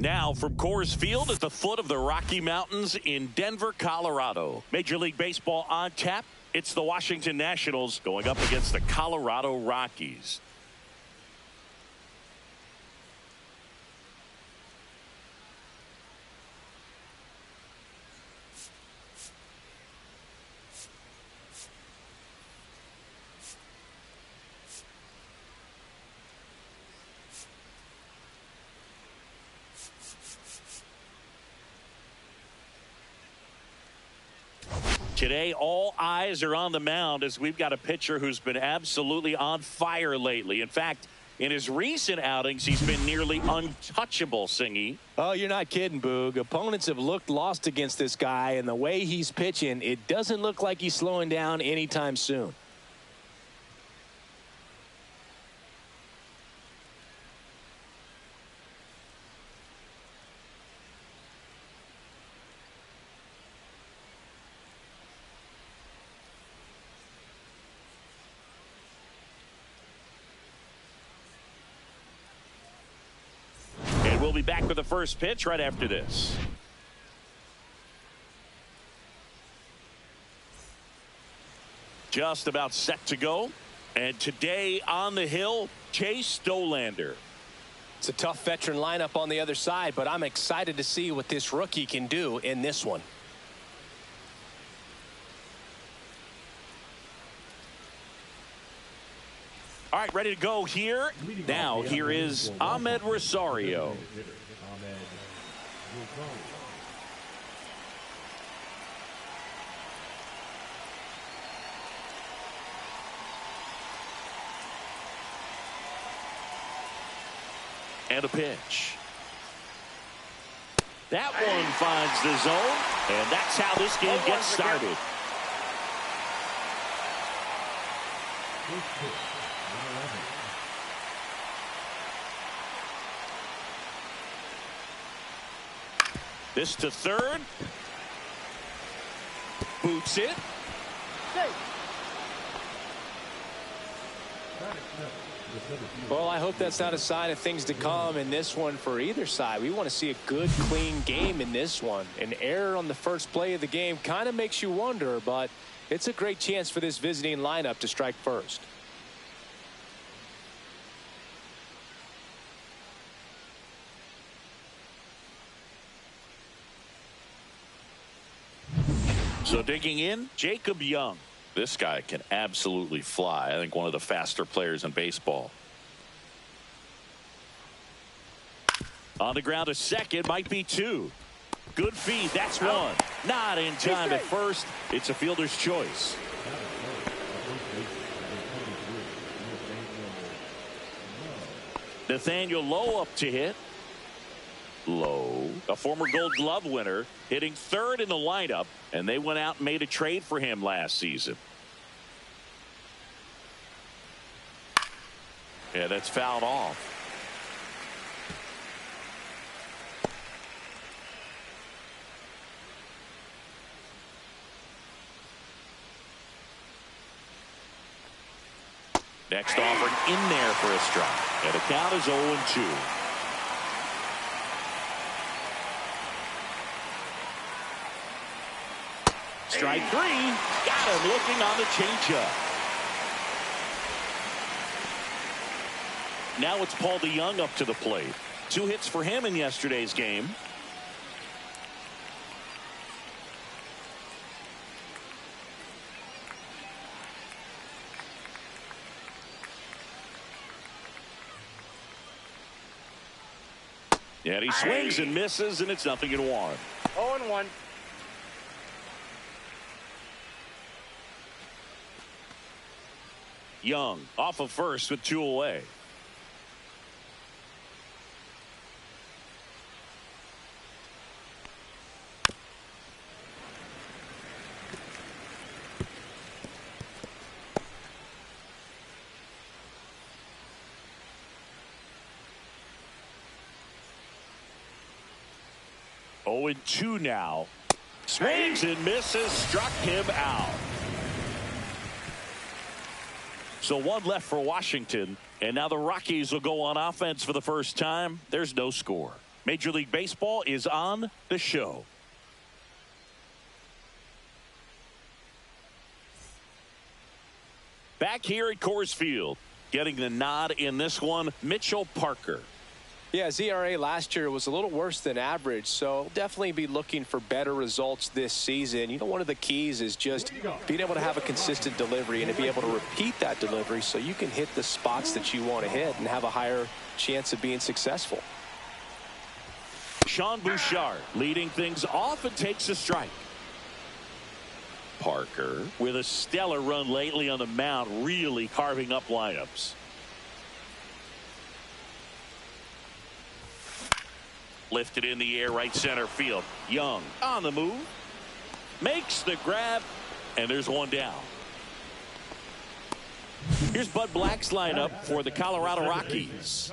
Now from Coors Field at the foot of the Rocky Mountains in Denver, Colorado. Major League Baseball on tap. It's the Washington Nationals going up against the Colorado Rockies. Today, all eyes are on the mound as we've got a pitcher who's been absolutely on fire lately. In fact, in his recent outings, he's been nearly untouchable, Singy. Oh, you're not kidding, Boog. Opponents have looked lost against this guy, and the way he's pitching, it doesn't look like he's slowing down anytime soon. We'll be back with the first pitch right after this. Just about set to go. And today on the hill, Chase Dollander. It's a tough veteran lineup on the other side, but I'm excited to see what this rookie can do in this one. All right, ready to go here. Now, here is Ahmed Rosario. And a pitch. That one finds the zone, and that's how this game gets started. This to third. Boots it. Well, I hope that's not a sign of things to come in this one for either side. We want to see a good, clean game in this one. An error on the first play of the game kind of makes you wonder, but it's a great chance for this visiting lineup to strike first. So digging in, Jacob Young. This guy can absolutely fly. I think one of the faster players in baseball. On the ground to second, might be two. Good feed, that's one. Not in time at first. It's a fielder's choice. Nathaniel Lowe up to hit. Lowe, a former Gold Glove winner, hitting third in the lineup, and they went out and made a trade for him last season. Yeah, that's fouled off. Next offering in there for a strike, and the count is 0-2. Strike three. Got him looking on the changeup. Now it's Paul DeYoung up to the plate. 2 hits for him in yesterday's game. And he swings and misses, and it's 0-1. 0-1. Young off of first with 2 away. Oh, and 2 now. Swings and misses, struck him out. So 1 left for Washington, and now the Rockies will go on offense for the first time. There's no score. Major League Baseball is on the show. Back here at Coors Field, getting the nod in this one, Mitchell Parker. Yeah, ZRA last year was a little worse than average, so definitely be looking for better results this season. You know, one of the keys is just being able to have a consistent delivery and to be able to repeat that delivery so you can hit the spots that you want to hit and have a higher chance of being successful. Sean Bouchard leading things off and takes a strike. Parker with a stellar run lately on the mound, really carving up lineups. Lifted in the air, right center field. Young on the move. Makes the grab, and there's 1 down. Here's Bud Black's lineup for the Colorado Rockies.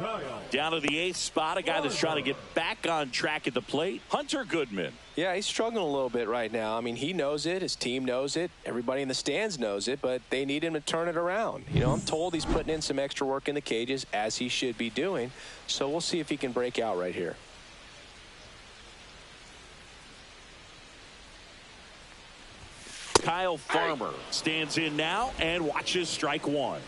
Down to the 8th spot, a guy that's trying to get back on track at the plate, Hunter Goodman. Yeah, he's struggling a little bit right now. I mean, he knows it. His team knows it. Everybody in the stands knows it, but they need him to turn it around. You know, I'm told he's putting in some extra work in the cages, as he should be doing. So we'll see if he can break out right here. Kyle Farmer stands in now and watches strike 1.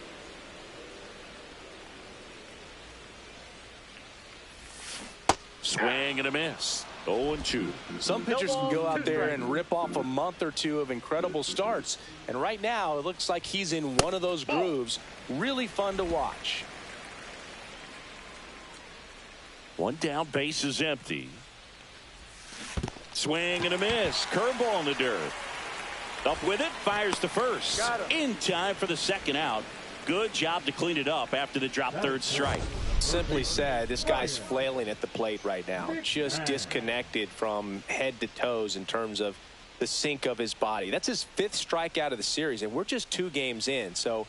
Swing and a miss. 0-2. Some pitchers can go out there and rip off a month or 2 of incredible starts. And right now, it looks like he's in one of those grooves. Really fun to watch. 1 down, base is empty. Swing and a miss. Curveball in the dirt. Up with it, fires to first. In time for the 2nd out. Good job to clean it up after the drop third strike. Simply said, this guy's flailing at the plate right now, just disconnected from head to toes in terms of the sink of his body. That's his 5th strikeout of the series, and we're just 2 games in. So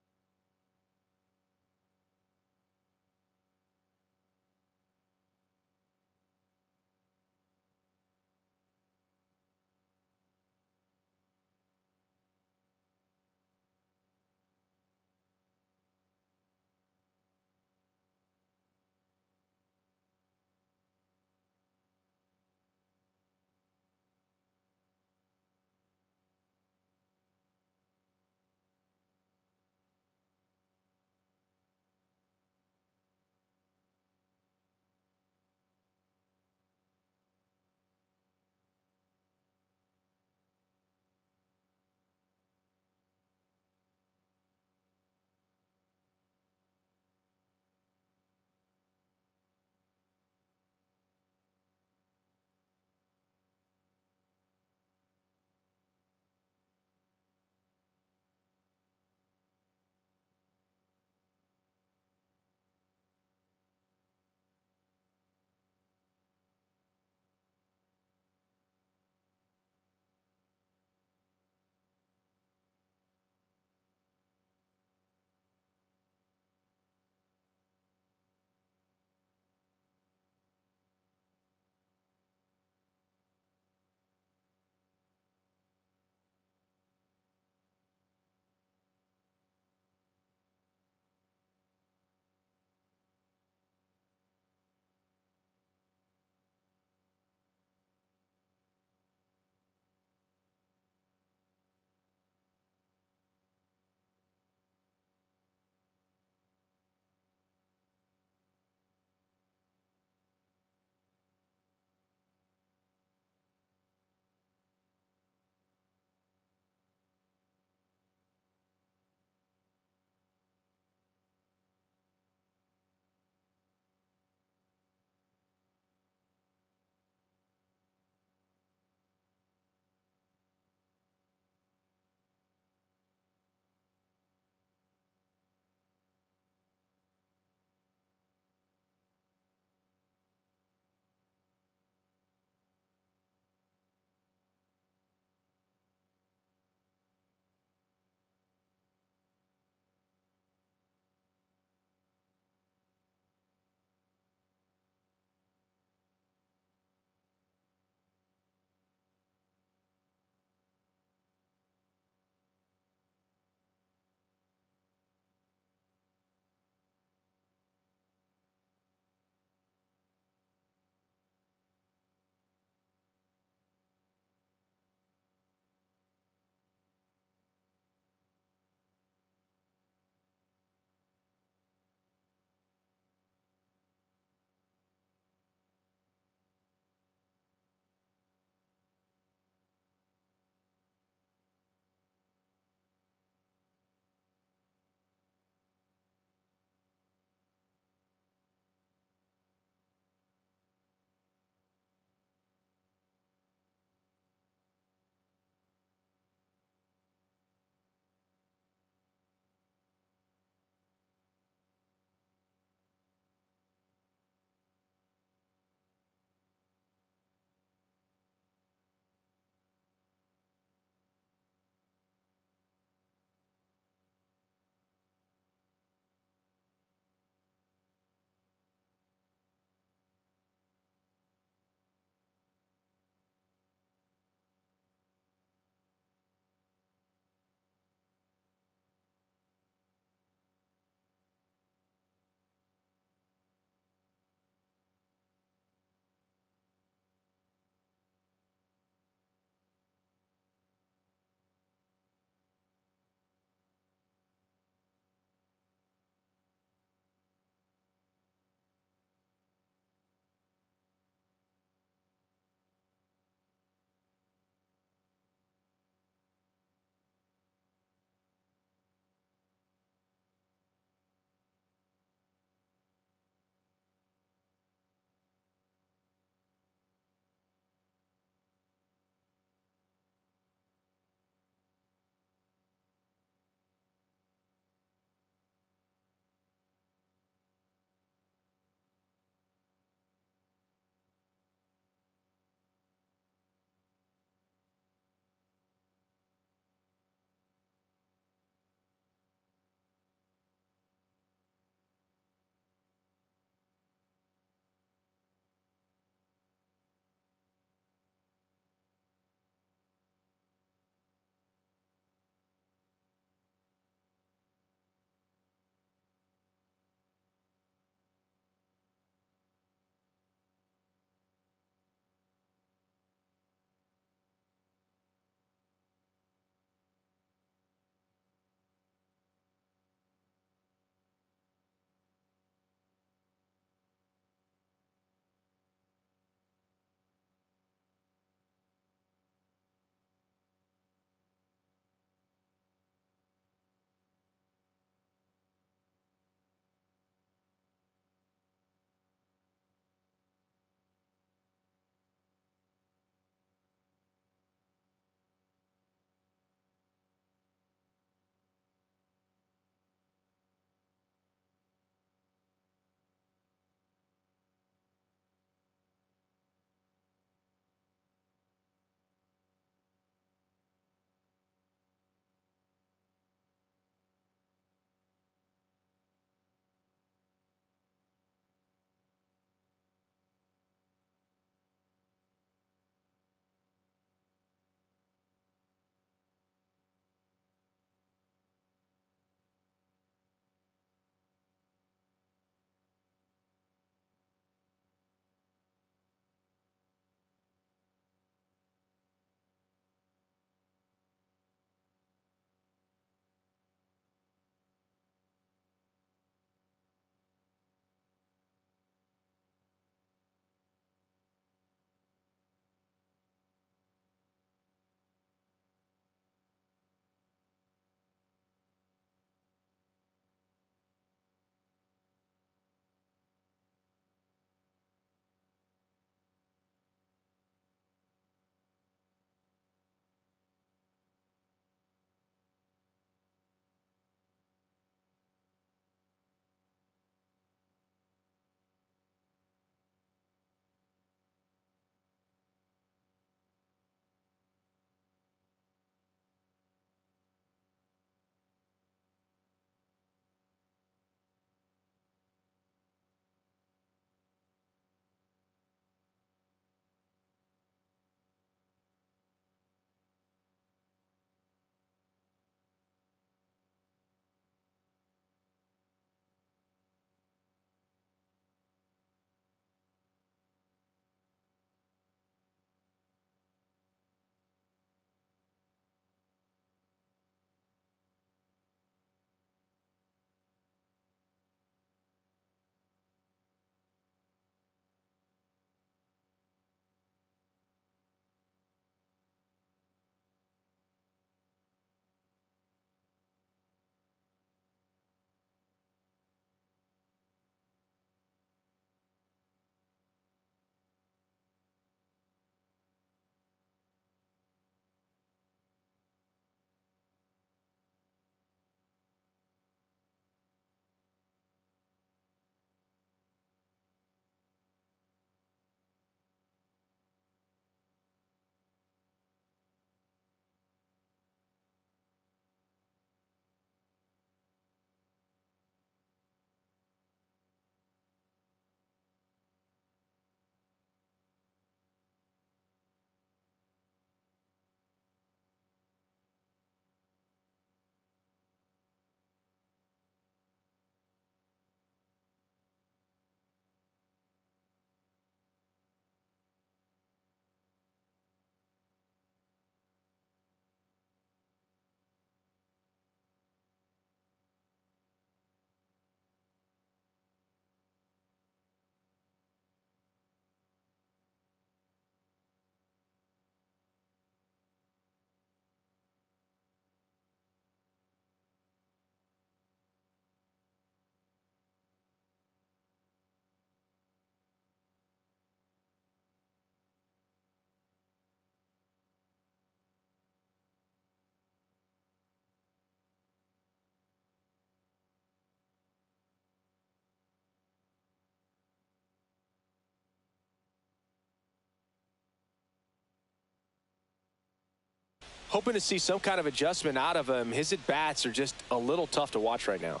Hoping to see some kind of adjustment out of him. His at-bats are just a little tough to watch right now.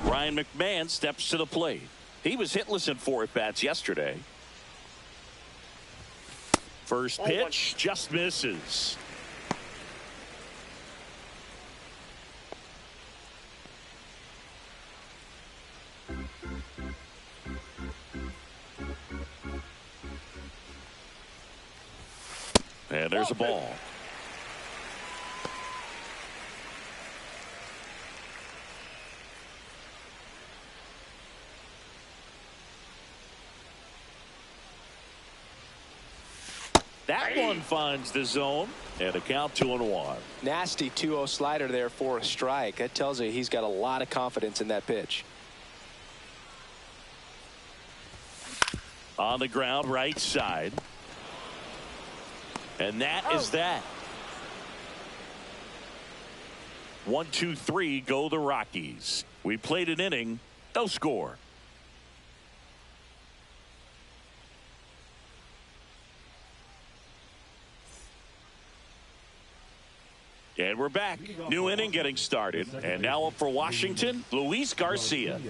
Ryan McMahon steps to the plate. He was hitless in 4 at-bats yesterday. First pitch just misses. And there's a ball. That one finds the zone, and a count 2-1. Nasty 2-0 slider there for a strike. That tells you he's got a lot of confidence in that pitch. On the ground, right side. And that is that. 1, 2, 3 go the Rockies. We played an inning, no score. And we're back. New inning getting started. And now up for Washington, Luis Garcia.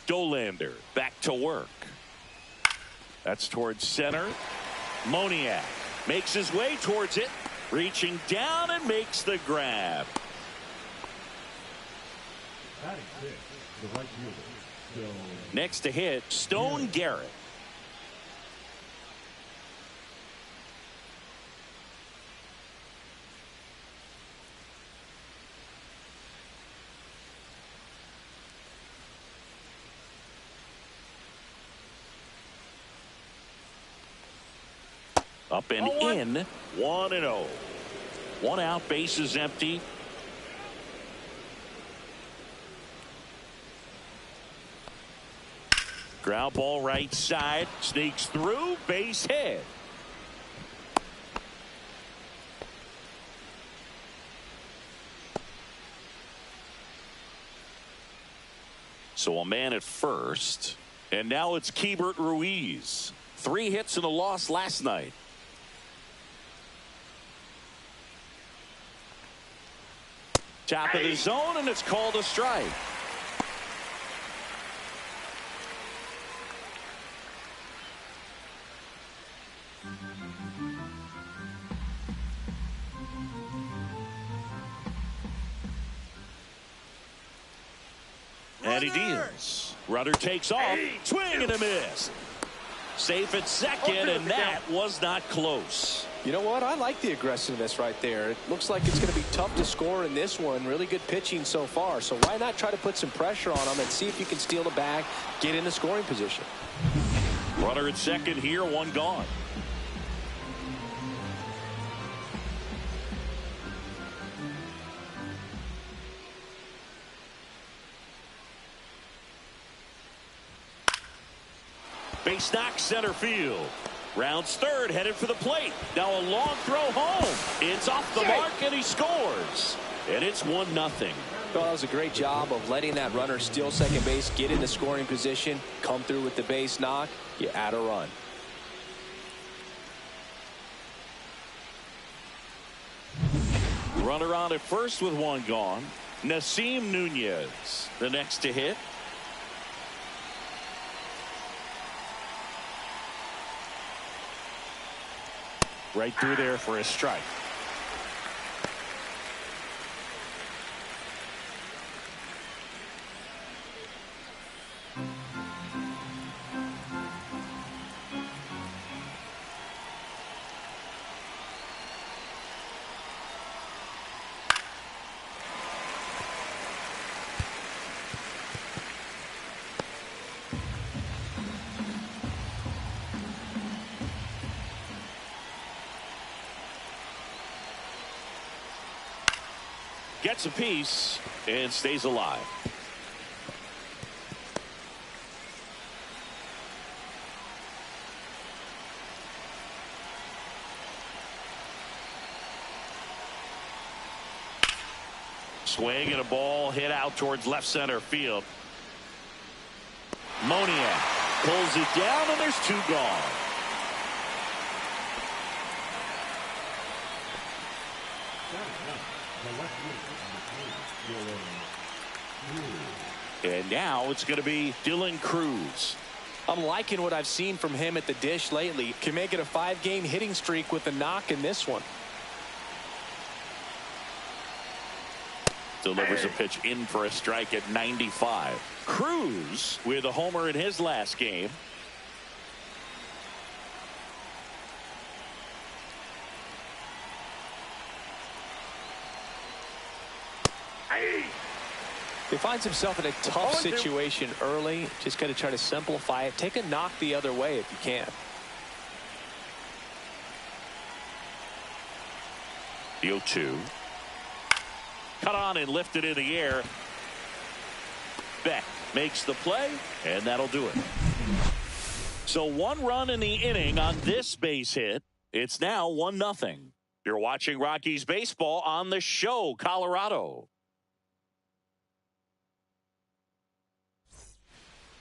Dolander back to work. That's towards center. Moniak makes his way towards it, reaching down and makes the grab. Next to hit, Stone Garrett. Up and in, 1-0. 1 out, base is empty. Ground ball right side, sneaks through, base hit. So a man at first, and now it's Keibert Ruiz. 3 hits and a loss last night. Top of the zone, and it's called a strike. And he deals. Runner takes off. Swing and a miss. Safe at second, and that was not close. You know what? I like the aggressiveness right there. It looks like it's going to be tough to score in this one. Really good pitching so far. So why not try to put some pressure on him and see if you can steal the bag, get in the scoring position. Runner at second here, 1 gone. Base knock center field. Rounds third, headed for the plate. Now a long throw home. It's off the mark, and he scores. And it's 1-0. Well, that was a great job of letting that runner steal second base, get in the scoring position, come through with the base knock. You add a run. Runner on at first with 1 gone. Nasim Nunez, the next to hit. Right through there for a strike. Gets a piece and stays alive. Swing and a ball hit out towards left center field. Moniak pulls it down, and there's two gone. And now it's going to be Dylan Cruz. I'm liking what I've seen from him at the dish lately. Can make it a 5-game hitting streak with a knock in this one. Delivers a pitch in for a strike at 95. Cruz with a homer in his last game. He finds himself in a tough situation early. Just got to try to simplify it. Take a knock the other way if you can. The 0-2. Cut on and lifted in the air. Beck makes the play, and that'll do it. So 1 run in the inning on this base hit. It's now 1-0. You're watching Rockies baseball on the show, Colorado.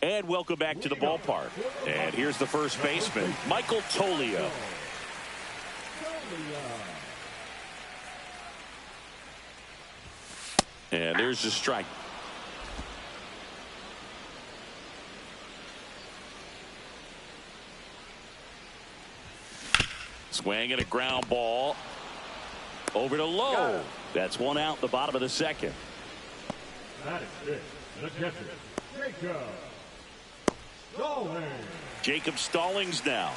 And welcome back to the ballpark. And here's the first baseman, Michael Tolio. And there's the strike. Swing and a ground ball over to Lowe. That's 1 out in the bottom of the second. That is it. The catcher, Jacob Stallings now.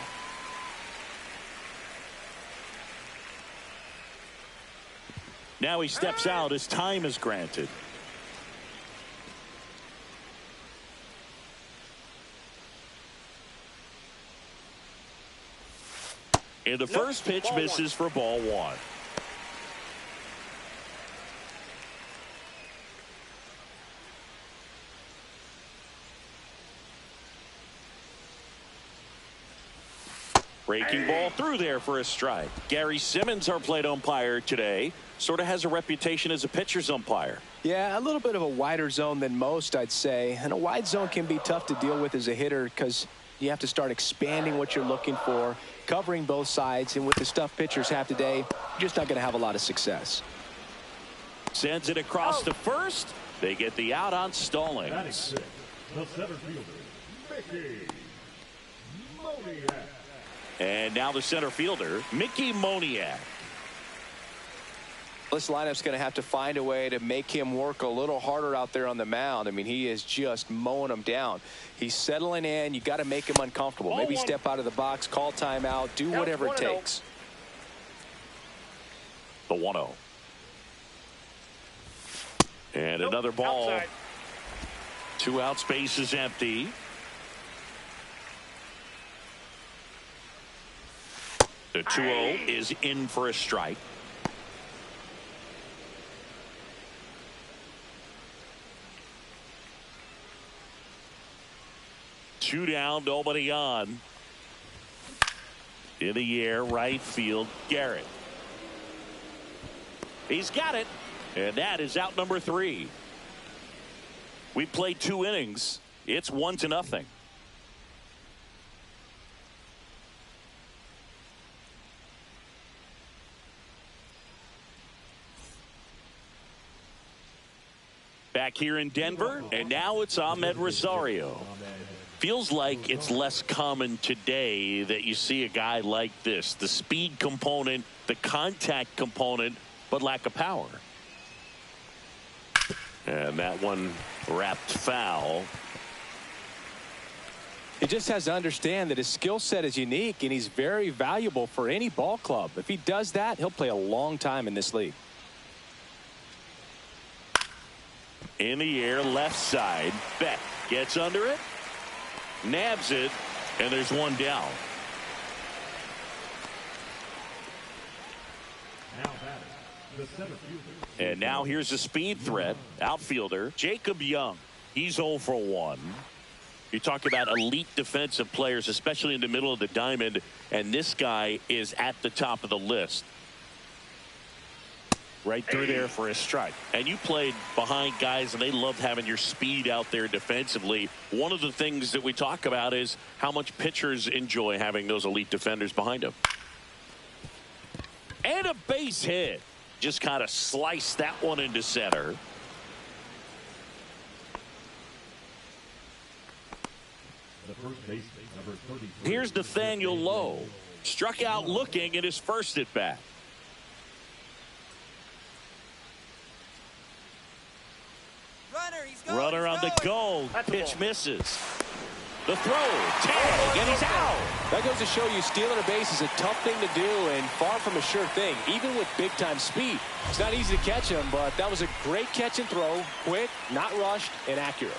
Now he steps out as time is granted. And the first pitch misses for ball 1. Breaking ball through there for a strike. Gary Simmons, our plate umpire today, sort of has a reputation as a pitcher's umpire. Yeah, a little bit of a wider zone than most, I'd say. And a wide zone can be tough to deal with as a hitter because you have to start expanding what you're looking for, covering both sides. And with the stuff pitchers have today, you're just not going to have a lot of success. Sends it across to first. They get the out on Stallings. That is it. The center fielder, Mickey Moniak. And now the center fielder, Mickey Moniak. This lineup's going to have to find a way to make him work a little harder out there on the mound. I mean, he is just mowing them down. He's settling in. You got to make him uncomfortable. Maybe step out of the box, call timeout, do whatever it takes. The 1-0. And another ball. Outside. 2 out, space is empty. The 2-0 is in for a strike. Two down, nobody on. In the air, right field, Garrett. He's got it, and that is out number 3. We played 2 innings. It's 1-0. Back here in Denver, and now it's Ahmed Rosario. Feels like it's less common today that you see a guy like this. The speed component, the contact component, but lack of power. And that one wrapped foul. He just has to understand that his skill set is unique, and he's very valuable for any ball club. If he does that, he'll play a long time in this league. In the air, left side. Beck gets under it, nabs it, and there's one down. Now batting, the center fielder. And now here's a speed threat. Outfielder Jacob Young. He's 0 for 1. You talk about elite defensive players, especially in the middle of the diamond, and this guy is at the top of the list. Right through there for a strike. And you played behind guys, and they loved having your speed out there defensively. One of the things that we talk about is how much pitchers enjoy having those elite defenders behind them. And a base hit. Just kind of sliced that one into center. The first baseman, number 33. Here's Nathaniel Lowe. Struck out looking in his first at bat. Runner on the go. Pitch misses. The throw. Tag. And he's out. That goes to show you stealing a base is a tough thing to do and far from a sure thing, even with big-time speed. It's not easy to catch him, but that was a great catch and throw. Quick, not rushed, and accurate.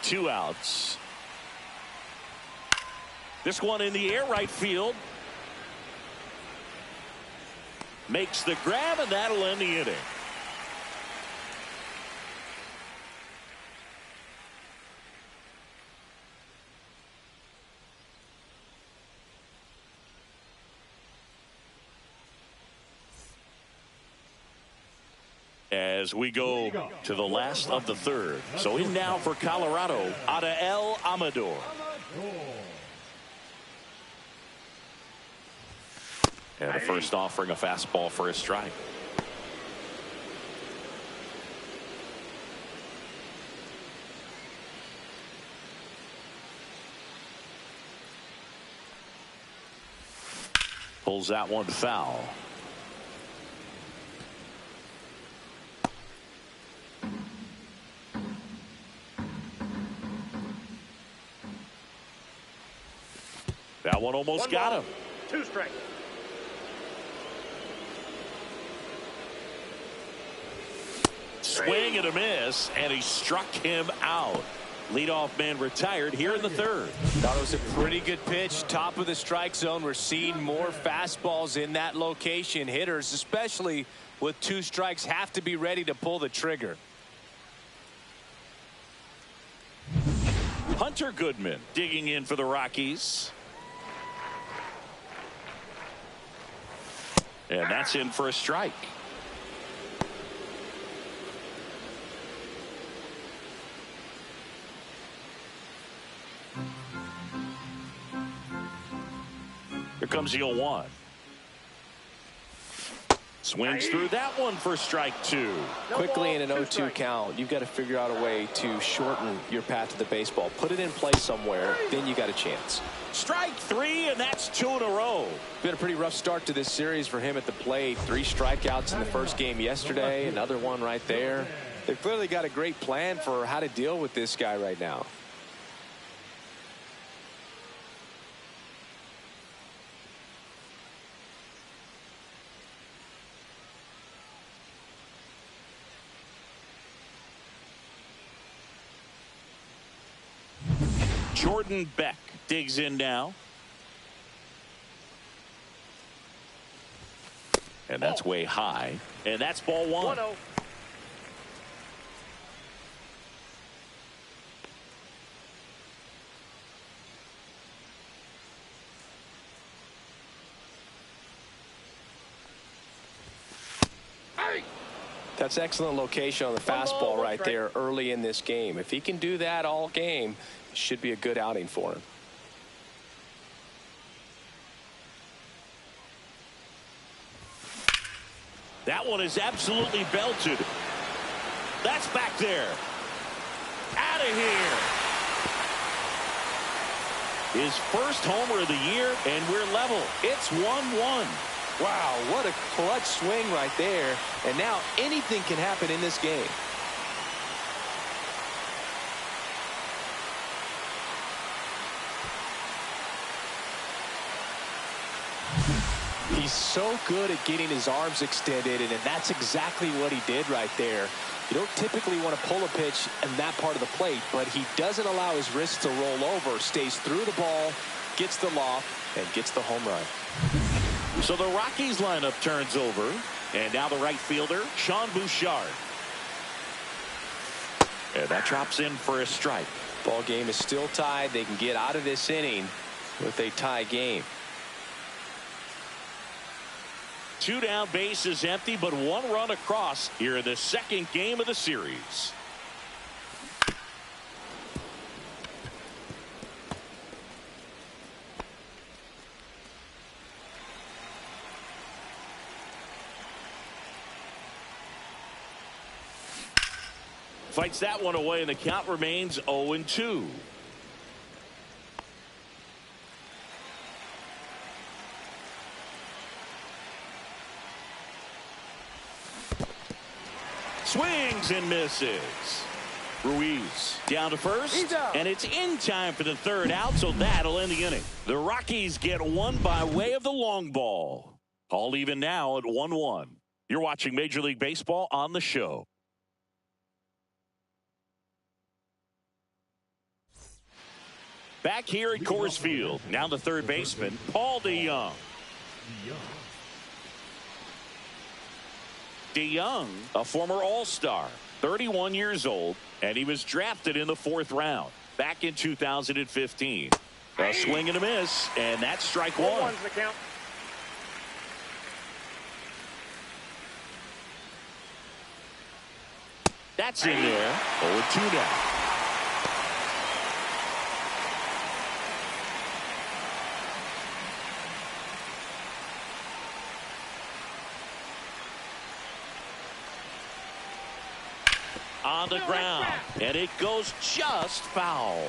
Two outs. This one in the air, right field. Makes the grab, and that'll end the inning. As we go to the last of the third. So in now for Colorado, Adael Amador. And the first offering, a fastball for a strike. Pulls that one foul. That one almost got him. Two strikes. Swing and a miss, and he struck him out. Leadoff man retired here in the third. Thought it was a pretty good pitch. Top of the strike zone. We're seeing more fastballs in that location. Hitters, especially with two strikes, have to be ready to pull the trigger. Hunter Goodman digging in for the Rockies. And that's in for a strike. Here comes the 0-1. Swings through that one for strike two. Quickly in an 0-2 count, you've got to figure out a way to shorten your path to the baseball. Put it in play somewhere, then you got a chance. Strike three, and that's two in a row. Been a pretty rough start to this series for him at the plate. 3 strikeouts in the first game yesterday, another one right there. They've clearly got a great plan for how to deal with this guy right now. Jordan Beck digs in now. And that's way high. And that's ball one. 1-0. That's excellent location on the fastball right there early in this game. If he can do that all game, it should be a good outing for him. That one is absolutely belted. That's back there. Out of here. His first homer of the year, and we're level. It's 1-1. Wow, what a clutch swing right there. And now anything can happen in this game. He's so good at getting his arms extended, and that's exactly what he did right there. You don't typically want to pull a pitch in that part of the plate, but he doesn't allow his wrist to roll over, stays through the ball, gets the loft, and gets the home run. So the Rockies lineup turns over. And now the right fielder, Sean Bouchard. And that drops in for a strike. Ball game is still tied. They can get out of this inning with a tie game. 2 down, bases empty, but 1 run across here in the second game of the series. Fights that one away, and the count remains 0-2. Swings and misses. Ruiz down to first, and it's in time for the third out, so that'll end the inning. The Rockies get one by way of the long ball. All even now at 1-1. You're watching Major League Baseball on the show. Back here at Coors Field, now the third baseman, Paul DeJong. DeJong, a former All-Star, 31 years old, and he was drafted in the 4th round back in 2015. A swing and a miss, and that's strike 1. That's in there. 0-2 now. On the ground, and it goes just foul.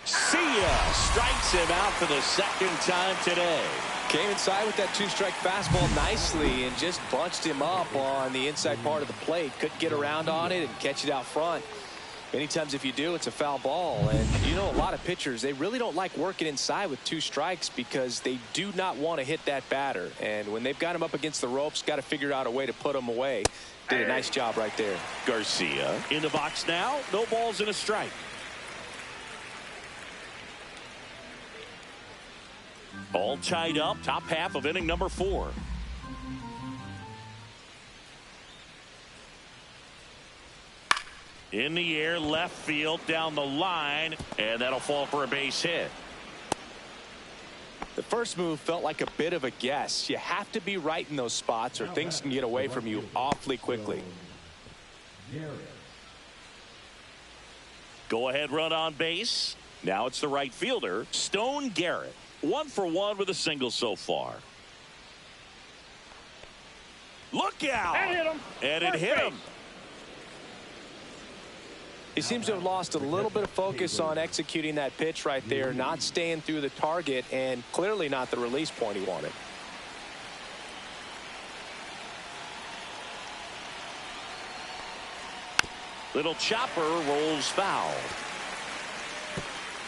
See ya. Strikes him out for the second time today. Came inside with that 2-strike fastball nicely and just bunched him up on the inside part of the plate. Couldn't get around on it and catch it out front. Many times if you do, it's a foul ball. And you know, a lot of pitchers, they really don't like working inside with 2 strikes because they do not want to hit that batter. And when they've got him up against the ropes, got to figure out a way to put him away. Did a nice job right there. Garcia in the box now. No balls and a strike. All tied up. Top half of inning number 4. In the air, left field, down the line, and that'll fall for a base hit. The first move felt like a bit of a guess. You have to be right in those spots or things can get away from you awfully quickly. Go ahead run on base. Now it's the right fielder, Stone Garrett. 1 for 1 with a single so far. Look out! And it hit him. He seems to have lost a little bit of focus on executing that pitch right there, not staying through the target, and clearly not the release point he wanted. Little chopper rolls foul.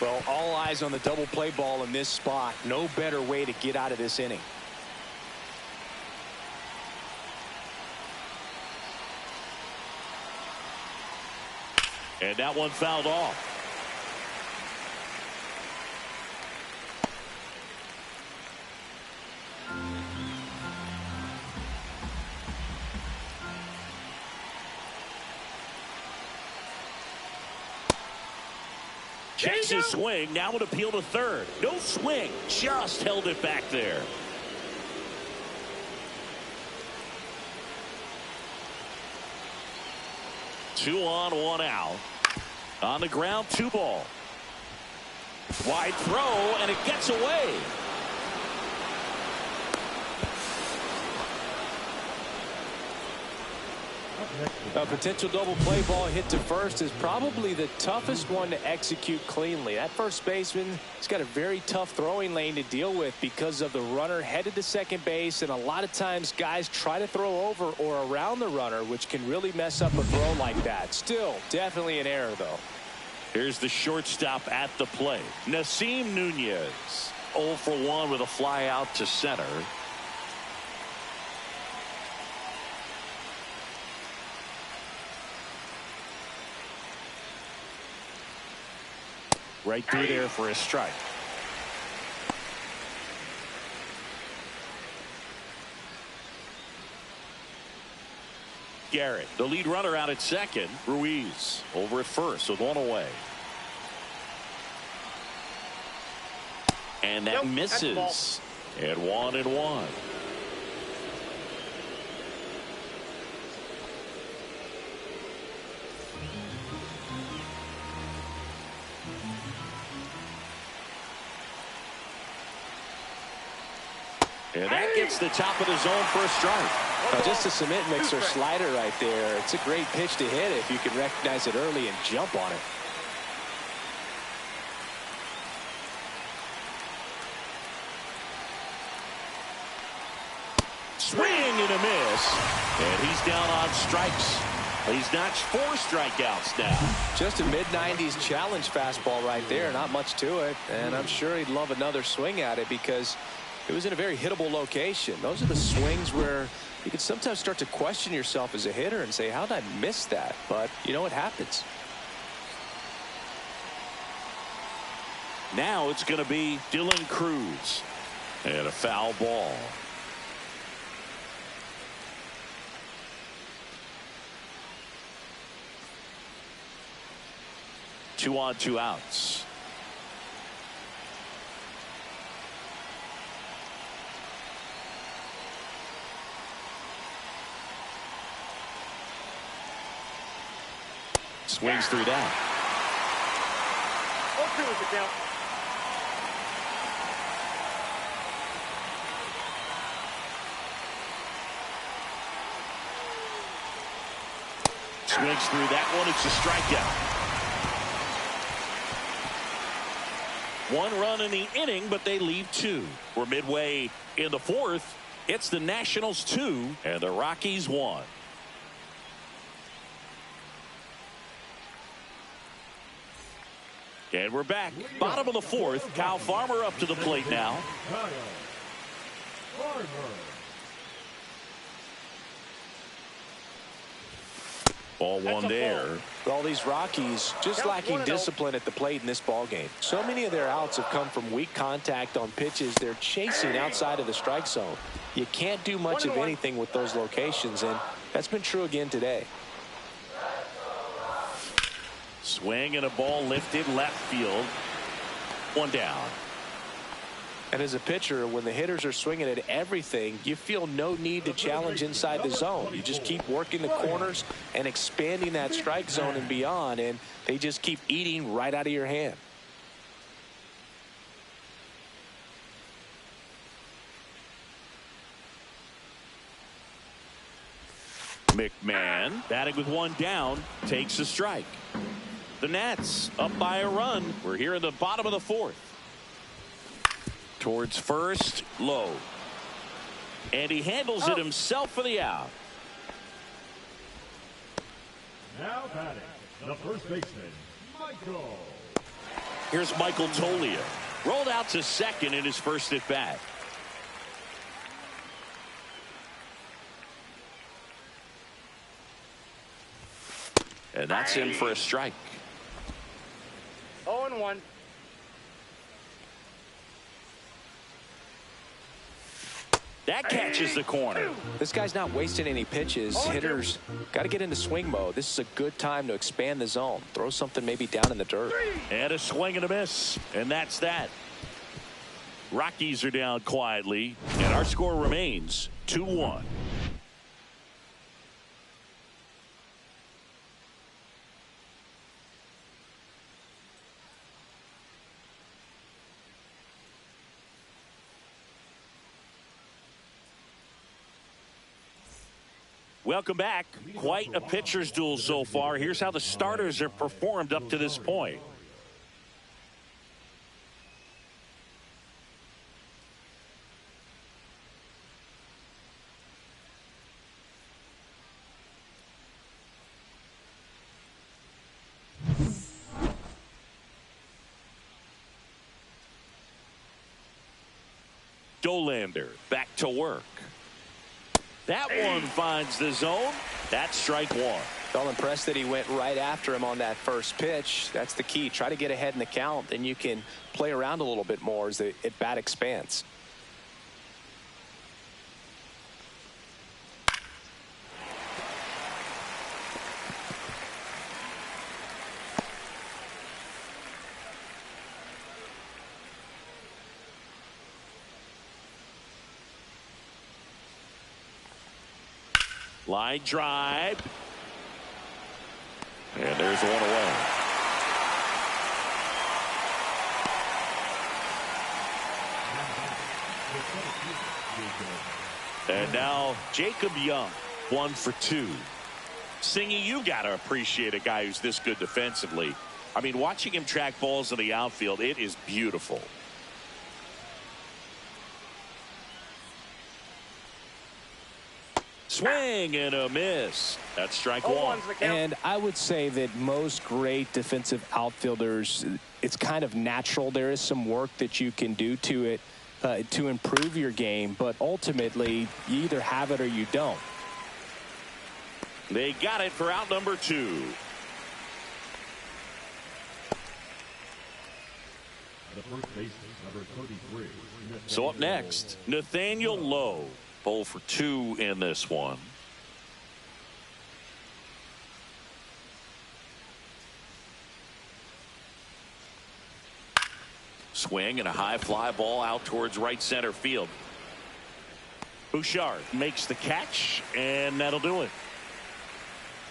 Well, all eyes on the double play ball in this spot. No better way to get out of this inning. And that one fouled off. Checks his swing. Now an appeal to third. No swing. Just held it back there. Two on, 1 out. On the ground, 2 ball. Wide throw, and it gets away. A potential double play ball hit to first is probably the toughest one to execute cleanly. That first baseman has got a very tough throwing lane to deal with because of the runner headed to second base, and a lot of times guys try to throw over or around the runner, which can really mess up a throw like that. Still, definitely an error, though. Here's the shortstop at the plate. Nasim Nunez. 0 for 1 with a fly out to center. Right through there for a strike. Garrett, the lead runner, out at second. Ruiz over at first with one away. And that misses. And 1-1. And that gets the top of the zone for a strike. Just a cement mixer slider right there. It's a great pitch to hit if you can recognize it early and jump on it. Swing and a miss. And he's down on strikes. He's notched 4 strikeouts now. Just a mid-90s challenge fastball right there. Not much to it. And I'm sure he'd love another swing at it because it was in a very hittable location. Those are the swings where you can sometimes start to question yourself as a hitter and say, how did I miss that? But, you know, it happens. Now it's going to be Dylan Cruz. And a foul ball. Two on, 2 outs. Swings through that. 0-2 is the count. Swings through that one. It's a strikeout. 1 run in the inning, but they leave 2. We're midway in the 4th. It's the Nationals 2 and the Rockies 1. And we're back. Bottom of the 4th. Kyle Farmer up to the plate now. Kyle Farmer. Ball 1 there. All these Rockies just lacking discipline at the plate in this ball game. So many of their outs have come from weak contact on pitches they're chasing outside of the strike zone. You can't do much of anything with those locations, and that's been true again today. Swing and a ball lifted left field. 1 down. And as a pitcher, when the hitters are swinging at everything, you feel no need to challenge inside the zone. You just keep working the corners and expanding that strike zone and beyond, and they just keep eating right out of your hand. McMahon batting with 1 down takes a strike. The Nats up by a run. We're here in the bottom of the 4th. Towards first, low. And he handles it himself for the out. Now batting, the first baseman, Michael. Here's Michael Tolia. Rolled out to second in his first at bat. And that's in for a strike. 0-1. That catches the corner. This guy's not wasting any pitches. Hitters got to get into swing mode. This is a good time to expand the zone. Throw something maybe down in the dirt. And a swing and a miss. And that's that. Rockies are down quietly. And our score remains 2-1. Welcome back. Quite a pitcher's duel so far. Here's how the starters have performed up to this point. Dolander back to work. That one finds the zone. That's strike 1. Felt impressed that he went right after him on that first pitch. That's the key. Try to get ahead in the count, then you can play around a little bit more as the at-bat expands. Line drive. And there's one away. And now Jacob Young, 1 for 2. Singy, you got to appreciate a guy who's this good defensively. I mean, watching him track balls in the outfield, it is beautiful. Swing and a miss. That's strike one. And I would say that most great defensive outfielders, it's kind of natural. There is some work that you can do to it to improve your game, but ultimately you either have it or you don't. They got it for out number 2. The first baseman, number 33. So up next, Nathaniel Lowe. 0 for 2 in this one. Swing and a high fly ball out towards right center field. Bouchard makes the catch, and that'll do it.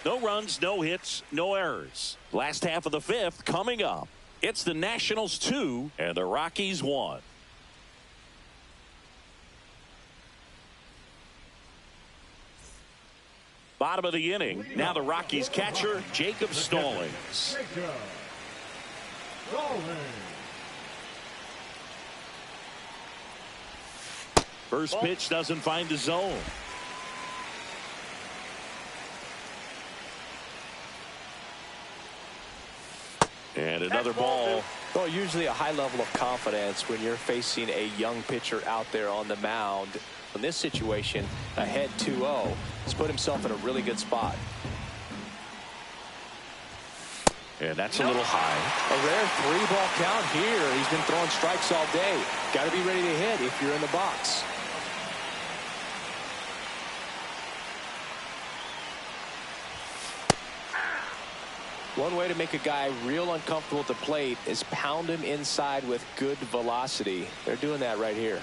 No runs, no hits, no errors. Last half of the 5th coming up. It's the Nationals 2 and the Rockies 1. Bottom of the inning. Now the Rockies catcher, Jacob Stallings. First pitch doesn't find the zone. And another ball. Well, usually a high level of confidence when you're facing a young pitcher out there on the mound. In this situation, ahead 2-0, he's put himself in a really good spot. And that's a little high. A rare 3-ball count here. He's been throwing strikes all day. Got to be ready to hit if you're in the box. One way to make a guy real uncomfortable at the plate is pound him inside with good velocity. They're doing that right here.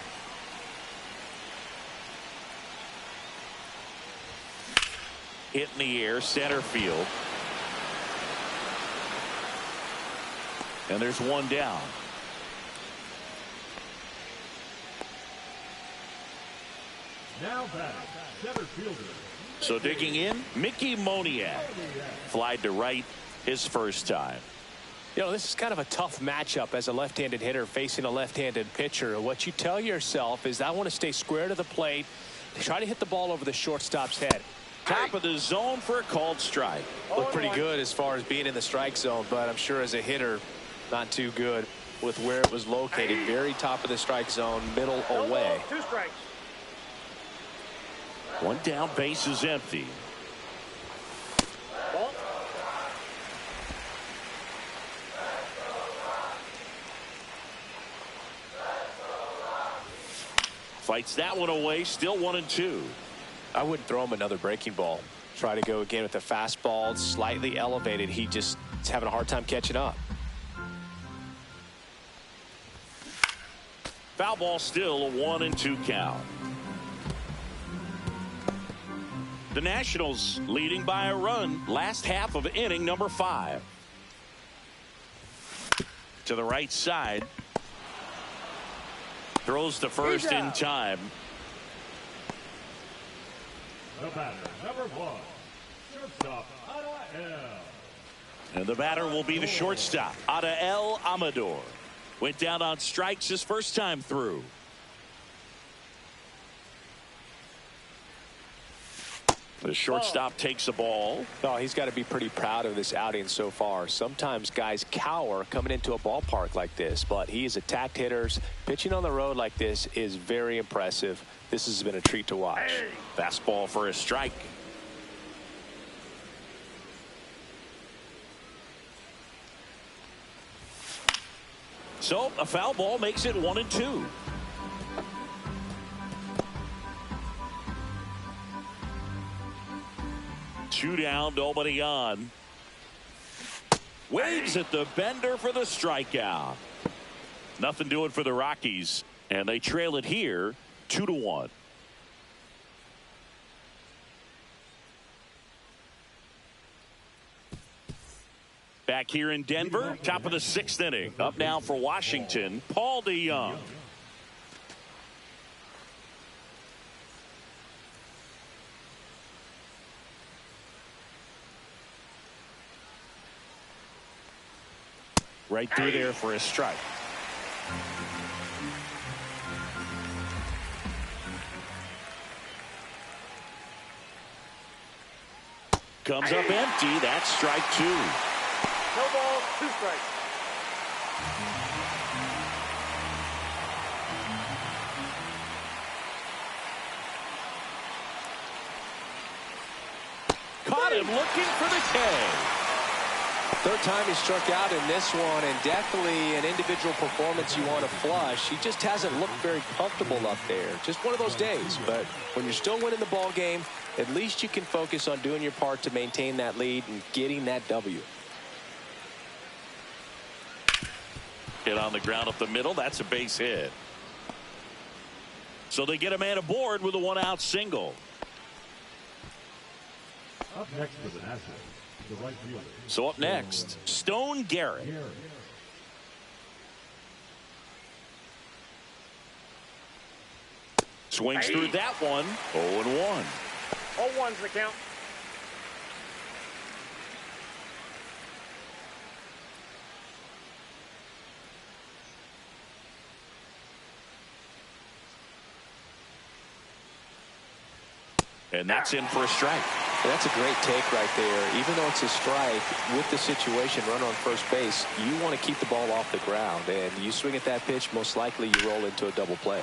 Hit in the air, center field. And there's one down. Now batting, center fielder. So digging in, Mickey Moniak. Flied to right his first time. You know, this is kind of a tough matchup as a left-handed hitter facing a left-handed pitcher. What you tell yourself is I want to stay square to the plate, try to hit the ball over the shortstop's head. Top of the zone for a called strike. Looked pretty good as far as being in the strike zone, but I'm sure as a hitter, not too good with where it was located. Very top of the strike zone, middle away. 2 strikes. One down, base is empty. Ball. Fights that one away, still 1-2. I wouldn't throw him another breaking ball. Try to go again with the fastball, slightly elevated. He just is having a hard time catching up. Foul ball, still a 1-2 count. The Nationals leading by a run last half of inning number 5. To the right side. Throws to first in time. The batter, number 1, shortstop, Ada. And the batter will be the shortstop, Adael Amador. Went down on strikes his first time through. The shortstop takes a ball. Oh, he's got to be pretty proud of this outing so far. Sometimes guys cower coming into a ballpark like this, but he's attacked hitters. Pitching on the road like this is very impressive. This has been a treat to watch. Fastball for a strike. So a foul ball makes it 1-2. Two down, nobody on. Waves at the bender for the strikeout. Nothing doing for the Rockies, and they trail it here 2-1. Back here in Denver, top of the 6th inning. Up now for Washington, Paul DeYoung. Right through there for a strike. Comes up empty. That's strike 2. No balls, 2 strikes. Caught him looking for the K. Third time he struck out in this one, and definitely an individual performance you want to flush. He just hasn't looked very comfortable up there. Just one of those days. But when you're still winning the ball game, at least you can focus on doing your part to maintain that lead and getting that W. Hit on the ground up the middle. That's a base hit. So they get a man aboard with a 1-out single. Up next for the Nationals, the right fielder. So up next, Stone Garrett. Swings through that one. 0-1. 0-1's the count. And that's in for a strike. That's a great take right there. Even though it's a strike, with the situation, runner on first base, you want to keep the ball off the ground. And you swing at that pitch, most likely you roll into a double play.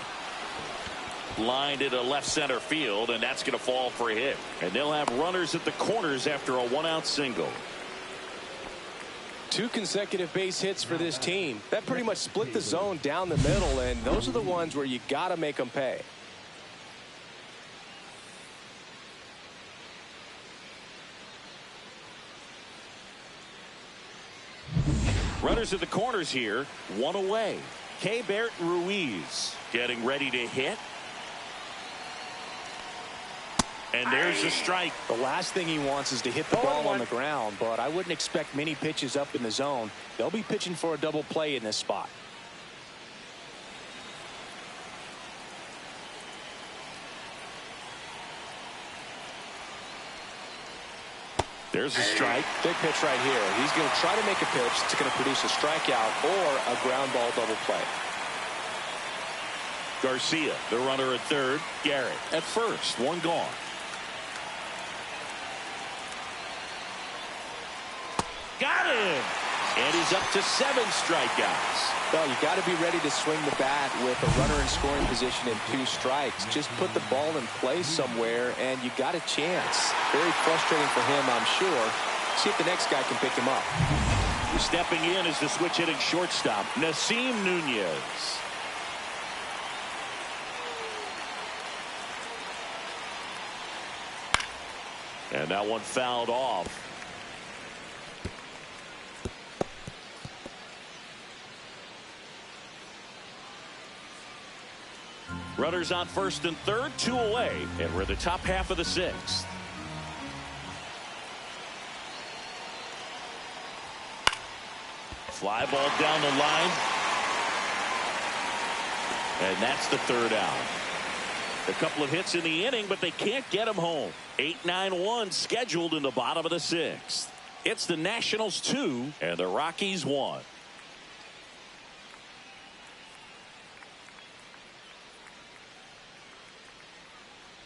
Lined into left center field, and that's going to fall for a hit. And they'll have runners at the corners after a 1-out single. 2 consecutive base hits for this team. That pretty much split the zone down the middle, and those are the ones where you got to make them pay. Runners at the corners here, 1 away. Keibert Ruiz getting ready to hit. And there's a strike. The last thing he wants is to hit the ball on the ground, but I wouldn't expect many pitches up in the zone. They'll be pitching for a double play in this spot. There's a strike. Big pitch right here. He's going to try to make a pitch that's going to produce a strikeout or a ground ball double play. Garcia, the runner at third. Garrett at first. 1 gone. Got him. And he's up to 7 strikeouts. Well, you got to be ready to swing the bat with a runner in scoring position and 2 strikes. Just put the ball in play somewhere, and you got a chance. Very frustrating for him, I'm sure. See if the next guy can pick him up. Stepping in is the switch hitting shortstop, Nasim Nunez. And that one fouled off. Runners on first and third, 2 away, and we're in the top half of the 6th. Fly ball down the line. And that's the 3rd out. A couple of hits in the inning, but they can't get him home. 8-9-1 scheduled in the bottom of the 6th. It's the Nationals 2 and the Rockies 1.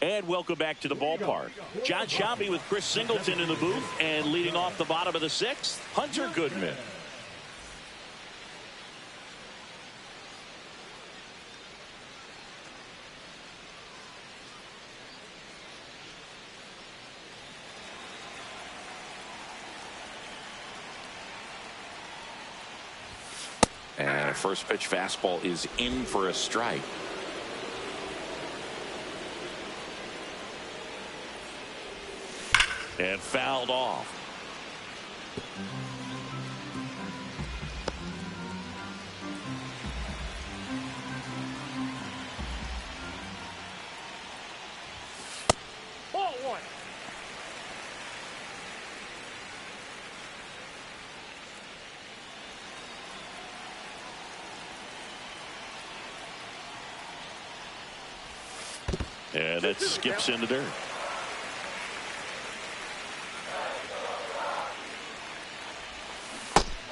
And welcome back to the ballpark. John Sciambi with Chris Singleton in the booth, and leading off the bottom of the 6th, Hunter Goodman. And a First pitch fastball is in for a strike. And fouled off. Ball one. And it skips in the dirt.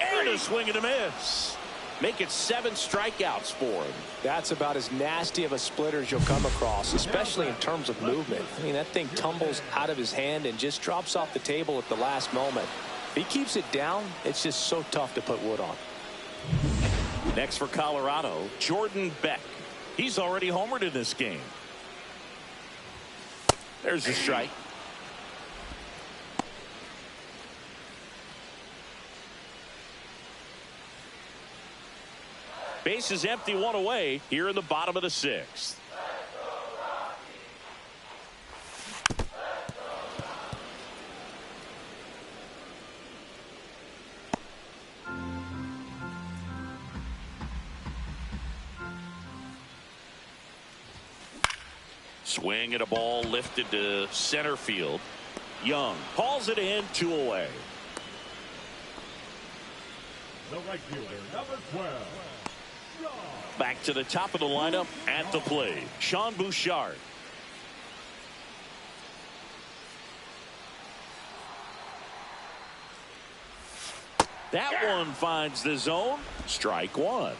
And a swing and a miss. Make it 7 strikeouts for him. That's about as nasty of a splitter as you'll come across, especially in terms of movement. I mean, that thing tumbles out of his hand and just drops off the table at the last moment. If he keeps it down, it's just so tough to put wood on. Next for Colorado, Jordan Beck. He's already homered in this game. There's a strike. Base is empty, 1 away here in the bottom of the 6th. Swing and a ball lifted to center field. Young hauls it in, 2 away. The right fielder, number 12. Back to the top of the lineup at the plate, Sean Bouchard. That one finds the zone. Strike 1.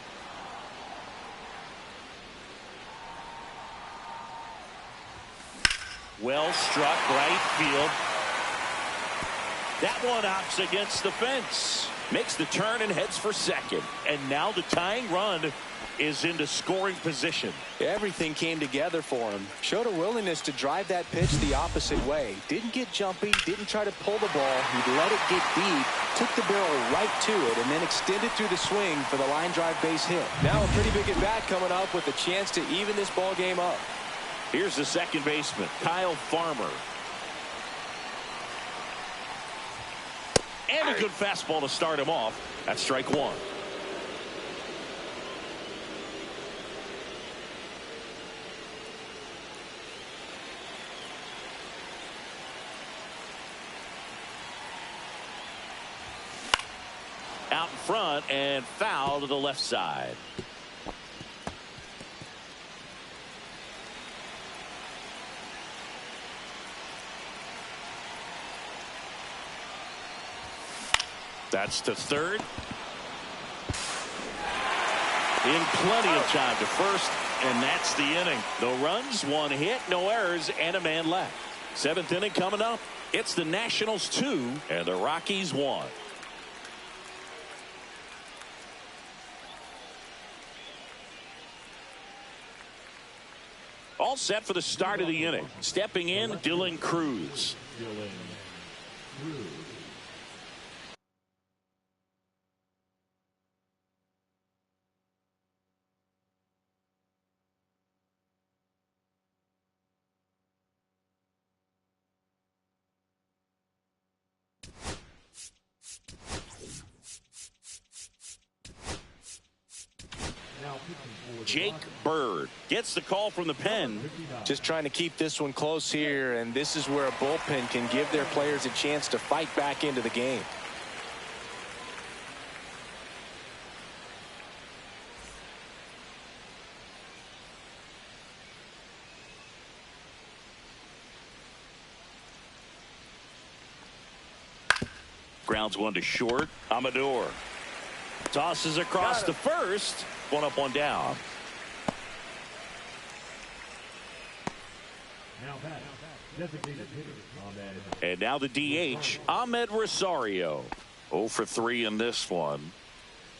Well struck, right field. That one hops against the fence. Makes the turn and heads for second. And now the tying run is into scoring position. Everything came together for him. Showed a willingness to drive that pitch the opposite way. Didn't get jumpy, didn't try to pull the ball. He let it get deep, took the barrel right to it, and then extended through the swing for the line drive base hit. Now a pretty big at bat coming up with a chance to even this ball game up. Here's the second baseman, Kyle Farmer. And a good fastball to start him off. That's strike 1. Out in front and foul to the left side. That's to third. In plenty of time to first, and that's the inning. No runs, 1 hit, no errors, and a man left. 7th inning coming up. It's the Nationals 2 and the Rockies 1. All set for the start of the inning. Stepping in, Dylan Cruz. Jake Bird gets the call from the pen. Just trying to keep this one close here, and this is where a bullpen can give their players a chance to fight back into the game. Grounds one to short. Amador tosses across to first. 1 up, 1 down. And now the DH, Ahmed Rosario. 0 for 3 in this one.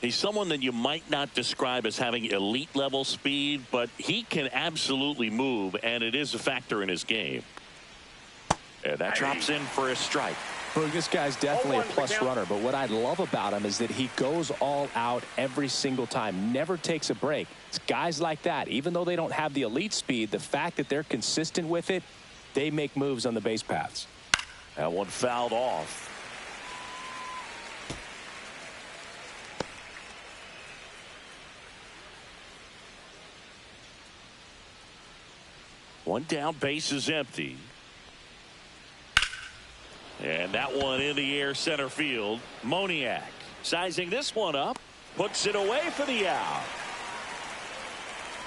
He's someone that you might not describe as having elite level speed, but he can absolutely move, and it is a factor in his game. And that drops in for a strike. Well, this guy's definitely a 0-1 plus count. runner, but what I love about him is that he goes all out every single time, never takes a break. It's guys like that, even though they don't have the elite speed, the fact that they're consistent with it, they make moves on the base paths. That one fouled off. One down, base is empty. And that one in the air center field. Moniak sizing this one up. Puts it away for the out.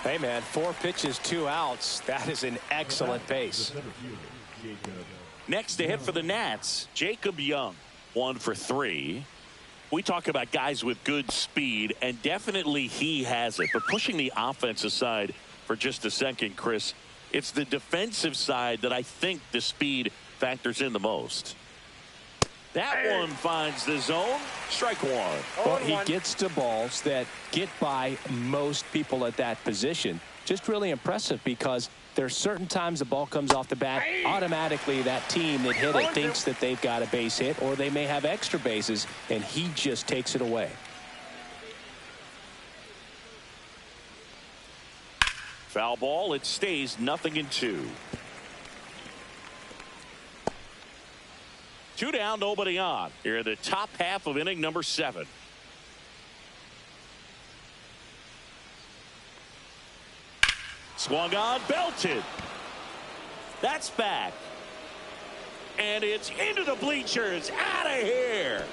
Hey, man, 4 pitches, 2 outs. That is an excellent pace. Next to hit for the Nats, Jacob Young. 1 for 3. We talk about guys with good speed, and definitely he has it. But pushing the offense aside for just a second, Chris, it's the defensive side that I think the speed factors in the most. That one finds the zone. Strike one. Well, he gets to balls that get by most people at that position. Just really impressive because there's certain times the ball comes off the bat. Automatically, that team that hit it thinks that they've got a base hit, or they may have extra bases, and he just takes it away. Foul ball. It stays 0-2. 2 down, nobody on. Here in the top half of inning number 7. Swung on, belted. That's back. And it's into the bleachers. Out of here.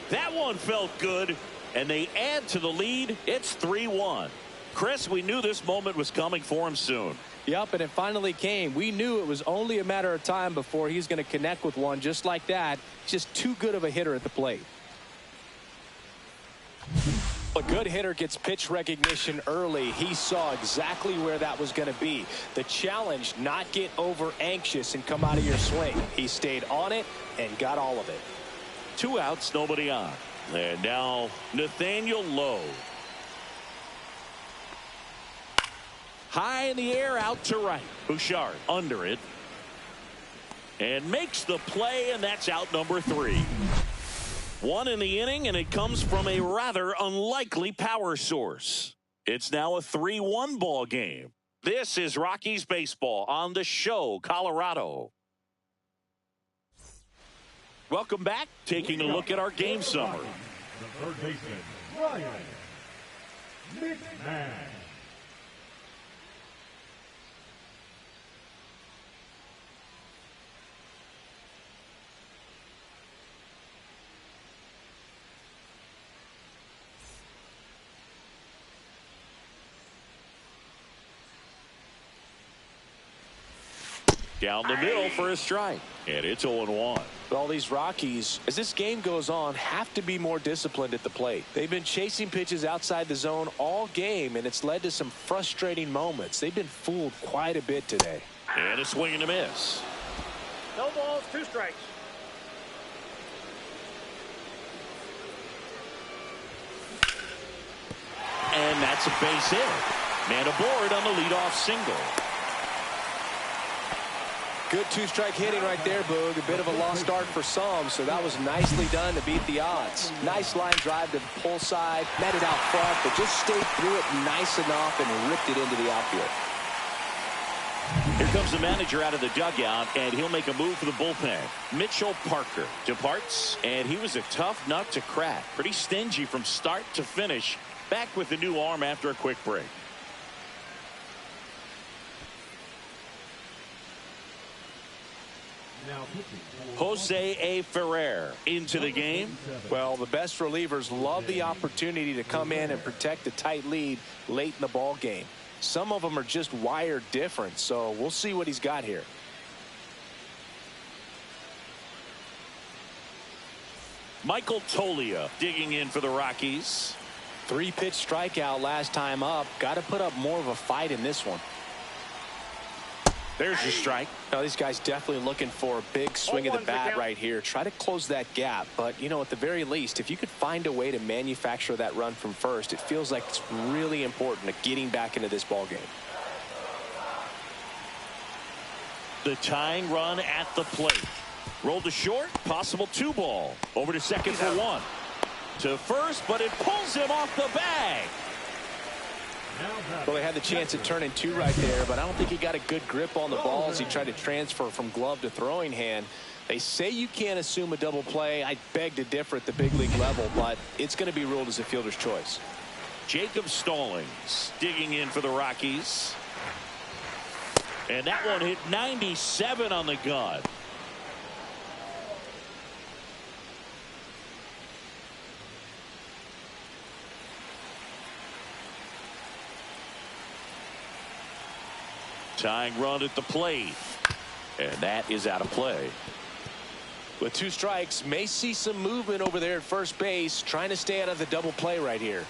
That one felt good. And they add to the lead. It's 3-1. Chris, we knew this moment was coming for him soon. Yep, and it finally came. We knew it was only a matter of time before he's going to connect with one just like that. Just too good of a hitter at the plate. A good hitter gets pitch recognition early. He saw exactly where that was going to be. The challenge, not get over anxious and come out of your swing. He stayed on it and got all of it. 2 outs, nobody on. And now Nathaniel Lowe. High in the air, out to right. Bouchard under it. And makes the play, and that's out number 3. 1 in the inning, and it comes from a rather unlikely power source. It's now a 3-1 ball game. This is Rockies baseball on the show, Colorado. Welcome back. Taking a look at our game summary. The third baseman, Ryan McMahon. Down the middle for a strike. And it's 0-1. All these Rockies, as this game goes on, have to be more disciplined at the plate. They've been chasing pitches outside the zone all game, and it's led to some frustrating moments. They've been fooled quite a bit today. And a swing and a miss. No balls, 2 strikes. And that's a base hit. Man aboard on the leadoff single. Good 2-strike hitting right there, Boog. A bit of a lost start for some, so that was nicely done to beat the odds. Nice line drive to the pull side, met it out front, but just stayed through it nice enough and ripped it into the outfield. Here comes the manager out of the dugout, and he'll make a move for the bullpen. Mitchell Parker departs, and he was a tough nut to crack. Pretty stingy from start to finish. Back with the new arm after a quick break. Jose A. Ferrer into the game. Well, the best relievers love the opportunity to come in and protect a tight lead late in the ball game. Some of them are just wired different, so we'll see what he's got here. Michael Toglia digging in for the Rockies. 3-pitch strikeout last time up. Got to put up more of a fight in this one. There's your strike. Now, these guys definitely looking for a big swing of the bat right here. Try to close that gap. But, you know, at the very least, if you could find a way to manufacture that run from first, it feels like it's really important to getting back into this ball game. The tying run at the plate. Rolled to short, possible 2 ball. Over to second for 1. To first, but it pulls him off the bag. Well, they had the chance at turning 2 right there, but I don't think he got a good grip on the ball as he tried to transfer from glove to throwing hand. They say you can't assume a double play. I beg to differ at the big league level, but it's going to be ruled as a fielder's choice. Jacob Stallings digging in for the Rockies. And that one hit 97 on the gun. Tying run at the plate. And that is out of play. With 2 strikes, may see some movement over there at first base, trying to stay out of the double play right here.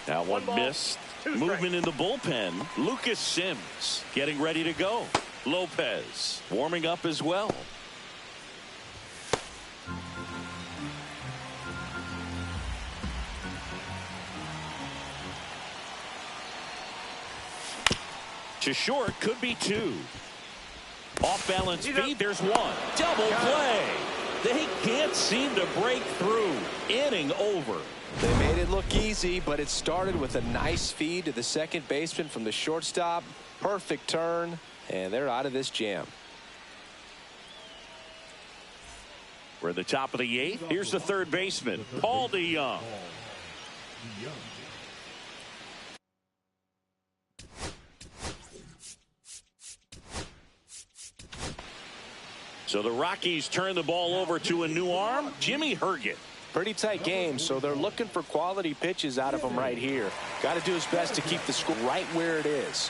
Now one missed. Movement in the bullpen. Lucas Sims getting ready to go. Lopez warming up as well. To short, could be 2. Off balance feed, there's 1. Double play. They can't seem to break through. Inning over. They made it look easy, but it started with a nice feed to the second baseman from the shortstop. Perfect turn, and they're out of this jam. We're at the top of the 8th. Here's the third baseman, Paul DeYoung. So the Rockies turn the ball over to a new arm, Jimmy Herget. Pretty tight game, so they're looking for quality pitches out of him right here. Got to do his best to keep the score right where it is.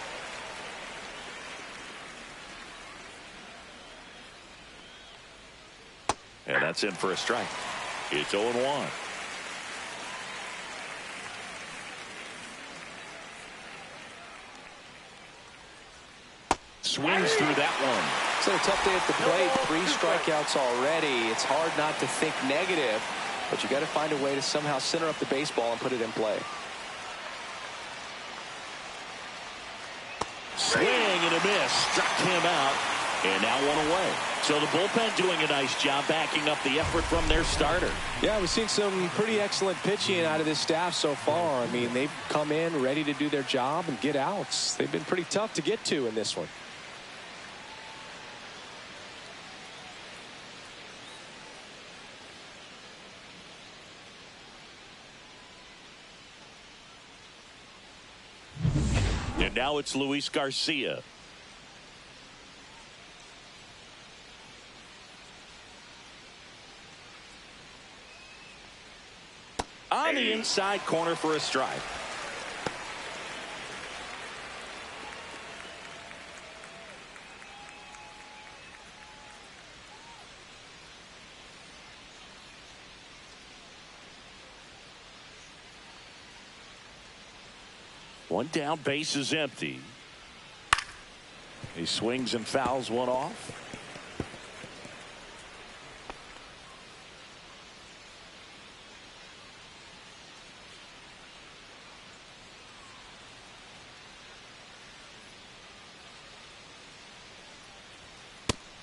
And that's in for a strike. It's 0-1. Swings through that one. It's a tough day at the plate. 3 strikeouts already. It's hard not to think negative, but you got to find a way to somehow center up the baseball and put it in play. Swing and a miss. Struck him out. And now 1 away. So the bullpen doing a nice job backing up the effort from their starter. Yeah, we've seen some pretty excellent pitching out of this staff so far. I mean, they've come in ready to do their job and get outs. They've been pretty tough to get to in this one. And now it's Luis Garcia. On the inside corner for a strike. One down, base is empty. He swings and fouls one off.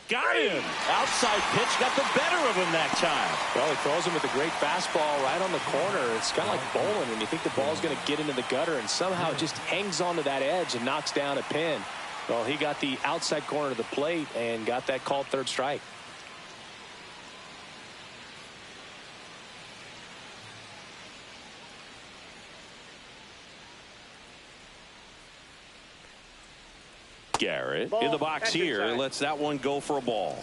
Got him. Outside pitch got the better of him that time. Well, he throws him with a great fastball right on the corner. It's kind of like bowling when you think the ball's going to get into the gutter and somehow it just hangs onto that edge and knocks down a pin. Well, he got the outside corner of the plate and got that called third strike. Garrett in the box here, lets that one go for a ball.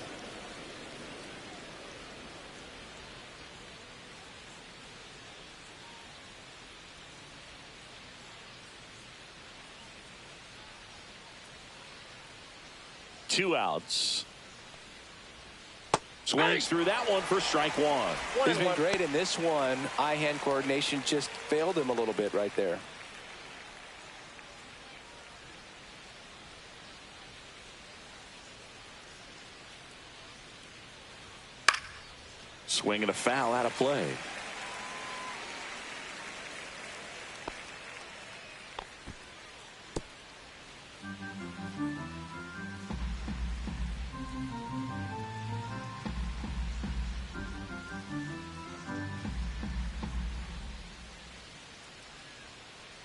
Two outs. Swings through that one for strike 1. He's been great in this one. Eye-hand coordination just failed him a little bit right there. Swing and a foul out of play.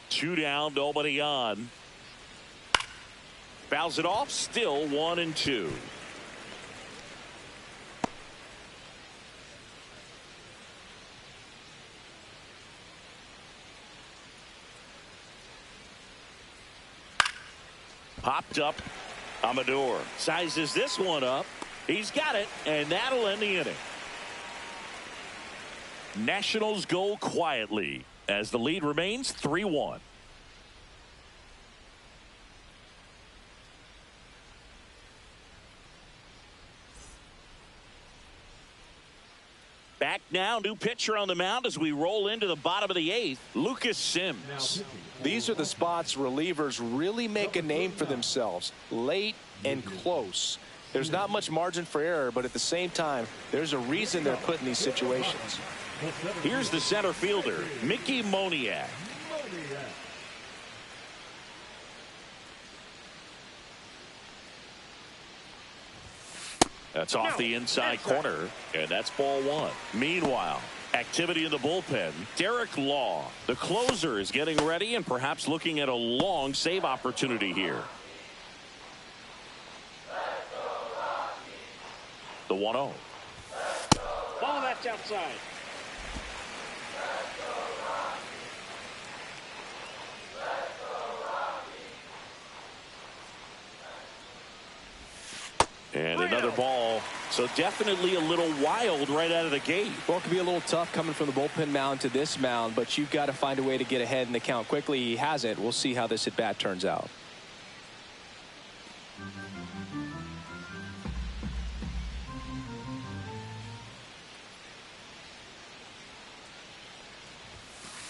Two down, nobody on. Fouls it off, still 1-2. Popped up. Amador sizes this one up. He's got it, and that'll end the inning. Nationals go quietly as the lead remains 3-1. Back now, new pitcher on the mound as we roll into the bottom of the 8th, Lucas Sims. These are the spots relievers really make a name for themselves, late and close. There's not much margin for error, but at the same time, there's a reason they're put in these situations. Here's the center fielder, Mickey Moniak. That's off the inside corner, and that's ball 1. Meanwhile, activity in the bullpen. Derek Law, the closer, is getting ready and perhaps looking at a long save opportunity here. The 1-0. Ball, that's outside. And another ball. So definitely a little wild right out of the gate. Well, it can be a little tough coming from the bullpen mound to this mound, but you've got to find a way to get ahead in the count quickly. He has it. We'll see how this at bat turns out.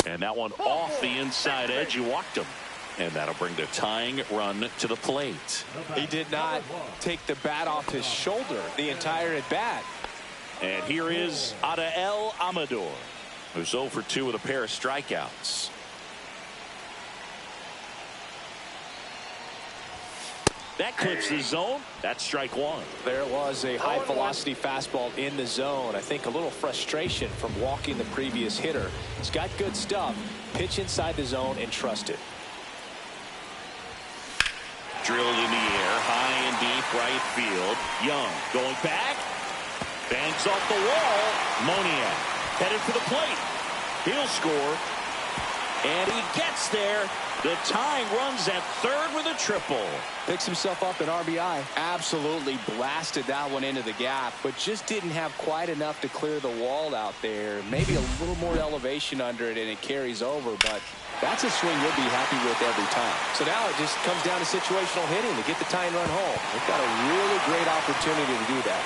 And that one off the inside edge. You walked him. And that'll bring the tying run to the plate. He did not take the bat off his shoulder the entire at bat. And here is Adael Amador, who's 0 for 2 with a pair of strikeouts. That clips the zone. That's strike 1. There was a high velocity fastball in the zone. I think a little frustration from walking the previous hitter. He's got good stuff. Pitch inside the zone and trust it. Drilled in the air, high and deep right field. Young going back. Bangs off the wall. Moniak headed for the plate. He'll score. And he gets there. The tying runs at third with a triple. Picks himself up an RBI. Absolutely blasted that one into the gap, but just didn't have quite enough to clear the wall out there. Maybe a little more elevation under it and it carries over, but that's a swing you'll be happy with every time. So now it just comes down to situational hitting to get the tying run home. They've got a really great opportunity to do that.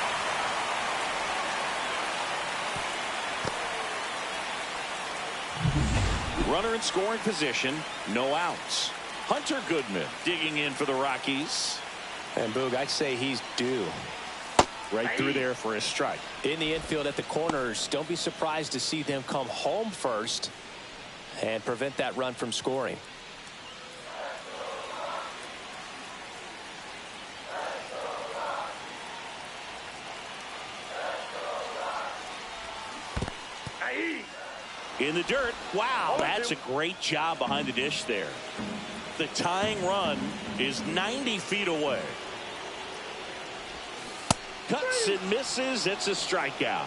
Runner in scoring position, no outs. Hunter Goodman digging in for the Rockies. And Boog, I'd say he's due. Right through there for a strike. In the infield at the corners, don't be surprised to see them come home first and prevent that run from scoring. In the dirt. Wow, that's a great job behind the dish there. The tying run is 90 feet away. Cuts and misses. It's a strikeout.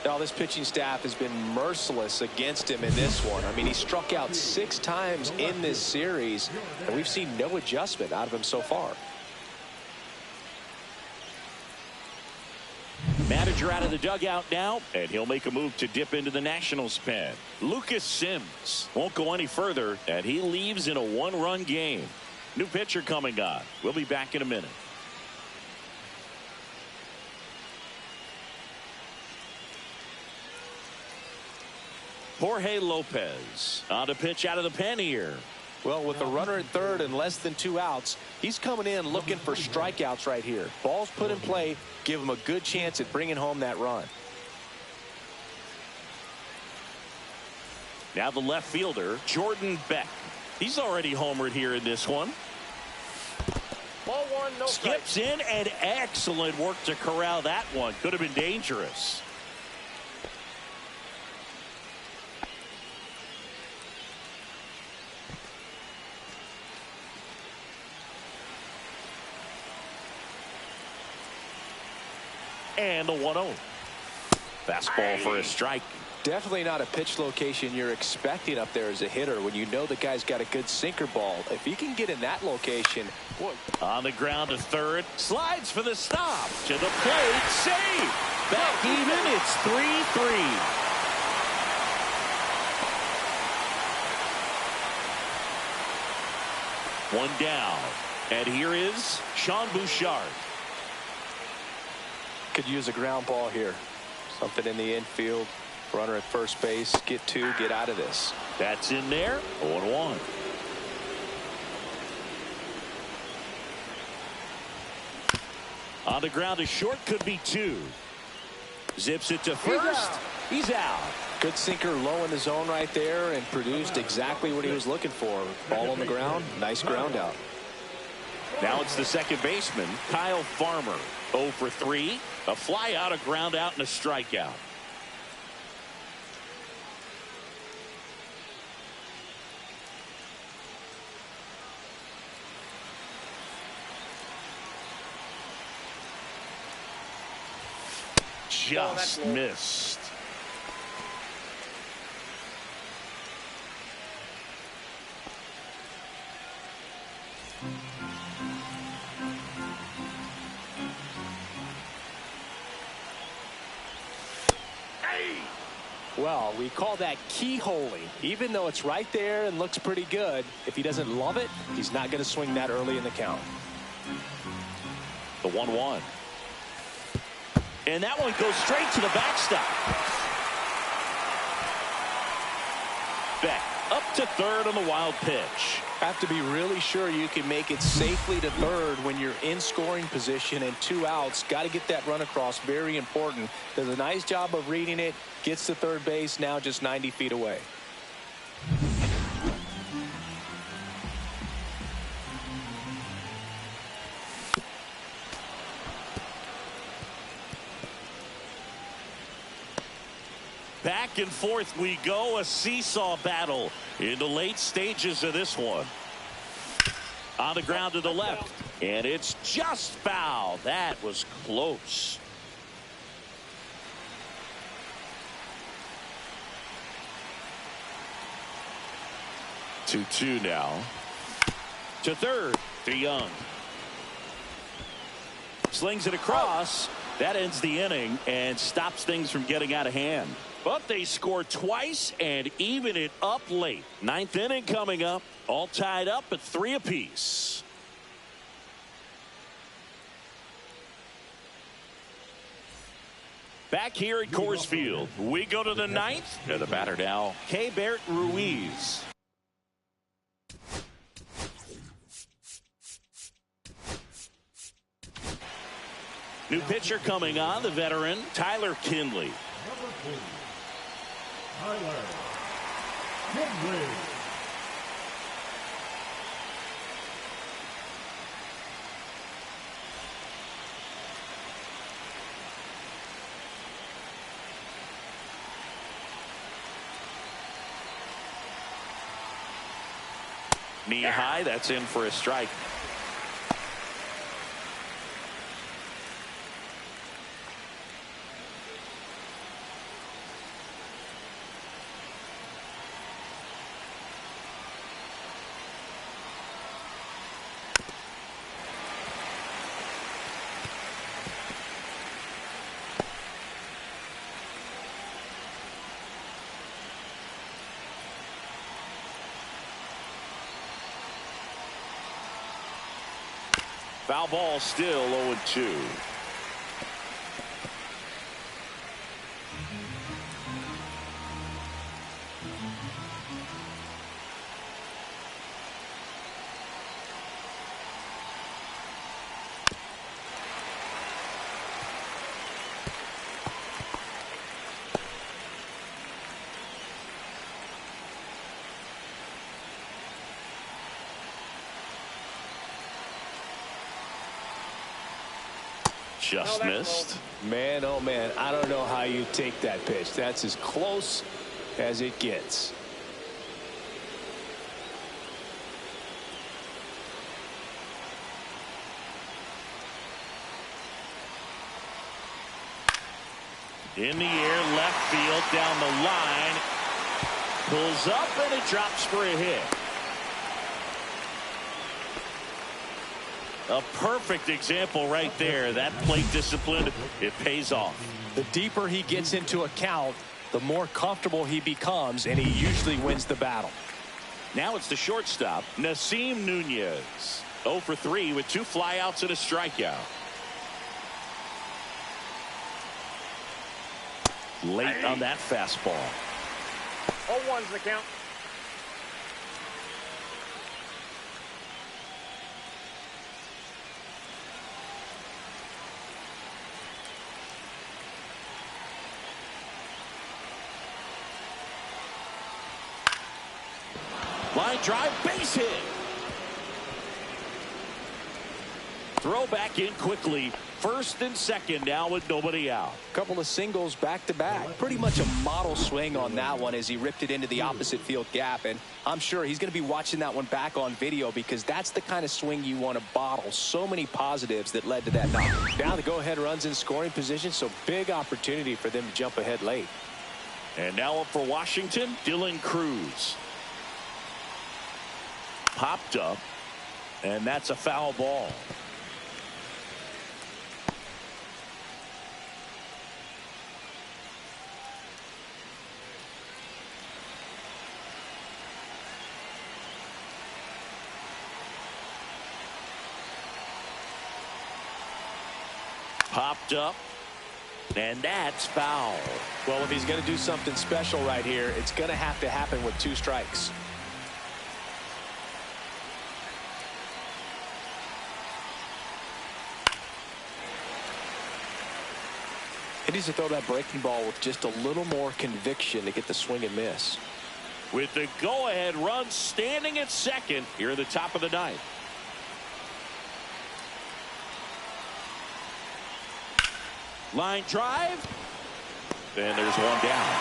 Now, this pitching staff has been merciless against him in this one. I mean, he struck out 6 times in this series, and we've seen no adjustment out of him so far. Manager out of the dugout now, and he'll make a move to dip into the Nationals pen. Lucas Sims won't go any further, and he leaves in a 1-run game. New pitcher coming on. We'll be back in a minute. Jorge Lopez on to pitch out of the pen here. Well, with the runner at third and less than 2 outs, he's coming in looking for strikeouts right here. Balls put in play, give him a good chance at bringing home that run. Now the left fielder, Jordan Beck. He's already homered here in this one. Ball one, no strikes. Skips in, and excellent work to corral that one. Could have been dangerous. And the 1-0. Fastball for a strike. Definitely not a pitch location you're expecting up there as a hitter when you know the guy's got a good sinker ball. If he can get in that location, boy. On the ground to third. Slides for the stop. To the plate. Save. Back even. It's 3-3. One down. And here is Sean Bouchard. Could use a ground ball here. Something in the infield. Runner at first base. Get two. Get out of this. That's in there. 0-1. On the ground to short. Could be two. Zips it to first. He's out. Good sinker low in the zone right there and produced exactly what he was looking for. Ball on the ground. Nice ground out. Now it's the second baseman, Kyle Farmer. 0 for 3. A fly out, a ground out, and a strikeout. Just missed. Well, we call that keyholing. Even though it's right there and looks pretty good, if he doesn't love it, he's not going to swing that early in the count. The 1-1. And that one goes straight to the backstop. Beck up to third on the wild pitch. Have to be really sure you can make it safely to third when you're in scoring position and 2 outs. Got to get that run across. Very important. Does a nice job of reading it. Gets to third base. Now just 90 feet away. Back and forth we go. A seesaw battle in the late stages of this one. On the ground to the left. And it's just foul. That was close. Two now. To third. To Young. Slings it across. That ends the inning and stops things from getting out of hand. But they score twice and even it up late. 9th inning coming up. All tied up at 3 apiece. Back here at Coors Field, we go to the 9th. And the batter now, Keibert Ruiz. New pitcher coming on, the veteran, Tyler Kinley. Number 40, Tyler Kinley. Knee high, that's in for a strike. Foul ball, still 0-2. Just missed. Man, oh man, I don't know how you take that pitch. That's as close as it gets. In the air, left field, down the line. Pulls up and it drops for a hit. A perfect example right there. That plate discipline, it pays off. The deeper he gets into a count, the more comfortable he becomes, and he usually wins the battle. Now it's the shortstop, Nasim Nunez. 0 for 3 with 2 flyouts and a strikeout. Late on that fastball. 0-1's the count. Line drive, base hit. Throw back in quickly. First and second now with nobody out. Couple of singles back to back. Pretty much a model swing on that one as he ripped it into the opposite field gap. And I'm sure he's going to be watching that one back on video because that's the kind of swing you want to bottle. So many positives that led to that knock. Now the go-ahead runs in scoring position, so big opportunity for them to jump ahead late. And now up for Washington, Dylan Cruz. Popped up, and that's a foul ball. Popped up, and that's foul. Well, if he's going to do something special right here, it's going to have to happen with 2 strikes. He needs to throw that breaking ball with just a little more conviction to get the swing and miss. With the go-ahead run standing at second here in the top of the 9th. Line drive, and there's one down.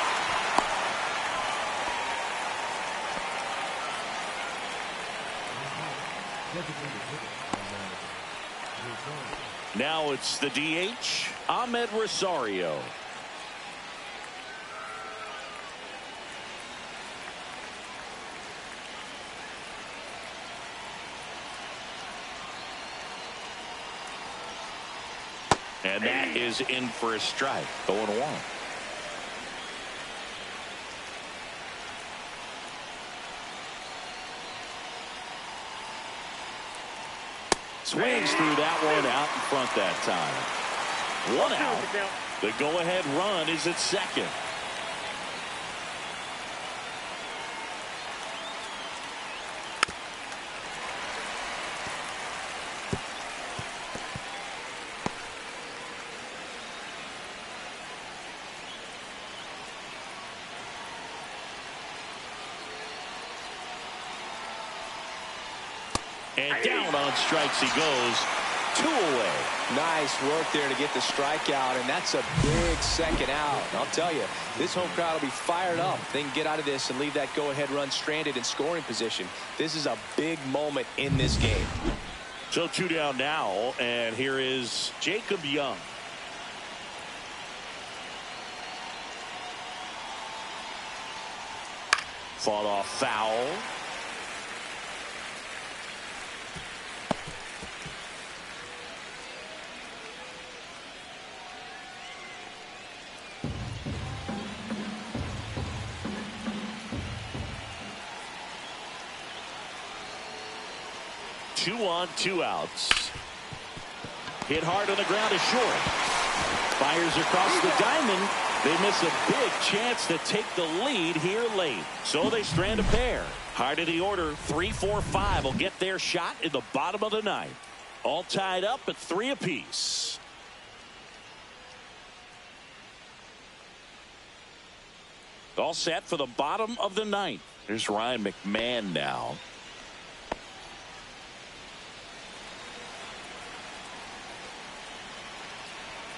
Now it's the DH, Ahmed Rosario. And that is in for a strike. 0-1. Swings through that one out in front that time. 1 out. The go-ahead run is at second. And down on strikes he goes. 2 away. Nice work there to get the strikeout, and that's a big second out. I'll tell you, this home crowd will be fired up. They can get out of this and leave that go-ahead run stranded in scoring position. This is a big moment in this game. So 2 down now, and here is Jacob Young. Fought off foul. Two on, 2 outs. Hit hard on the ground is short. Fires across the diamond. They miss a big chance to take the lead here late. So they strand a pair. High to the order, 3, 4, 5 will get their shot in the bottom of the 9th. All tied up at 3 apiece. All set for the bottom of the 9th. Here's Ryan McMahon now.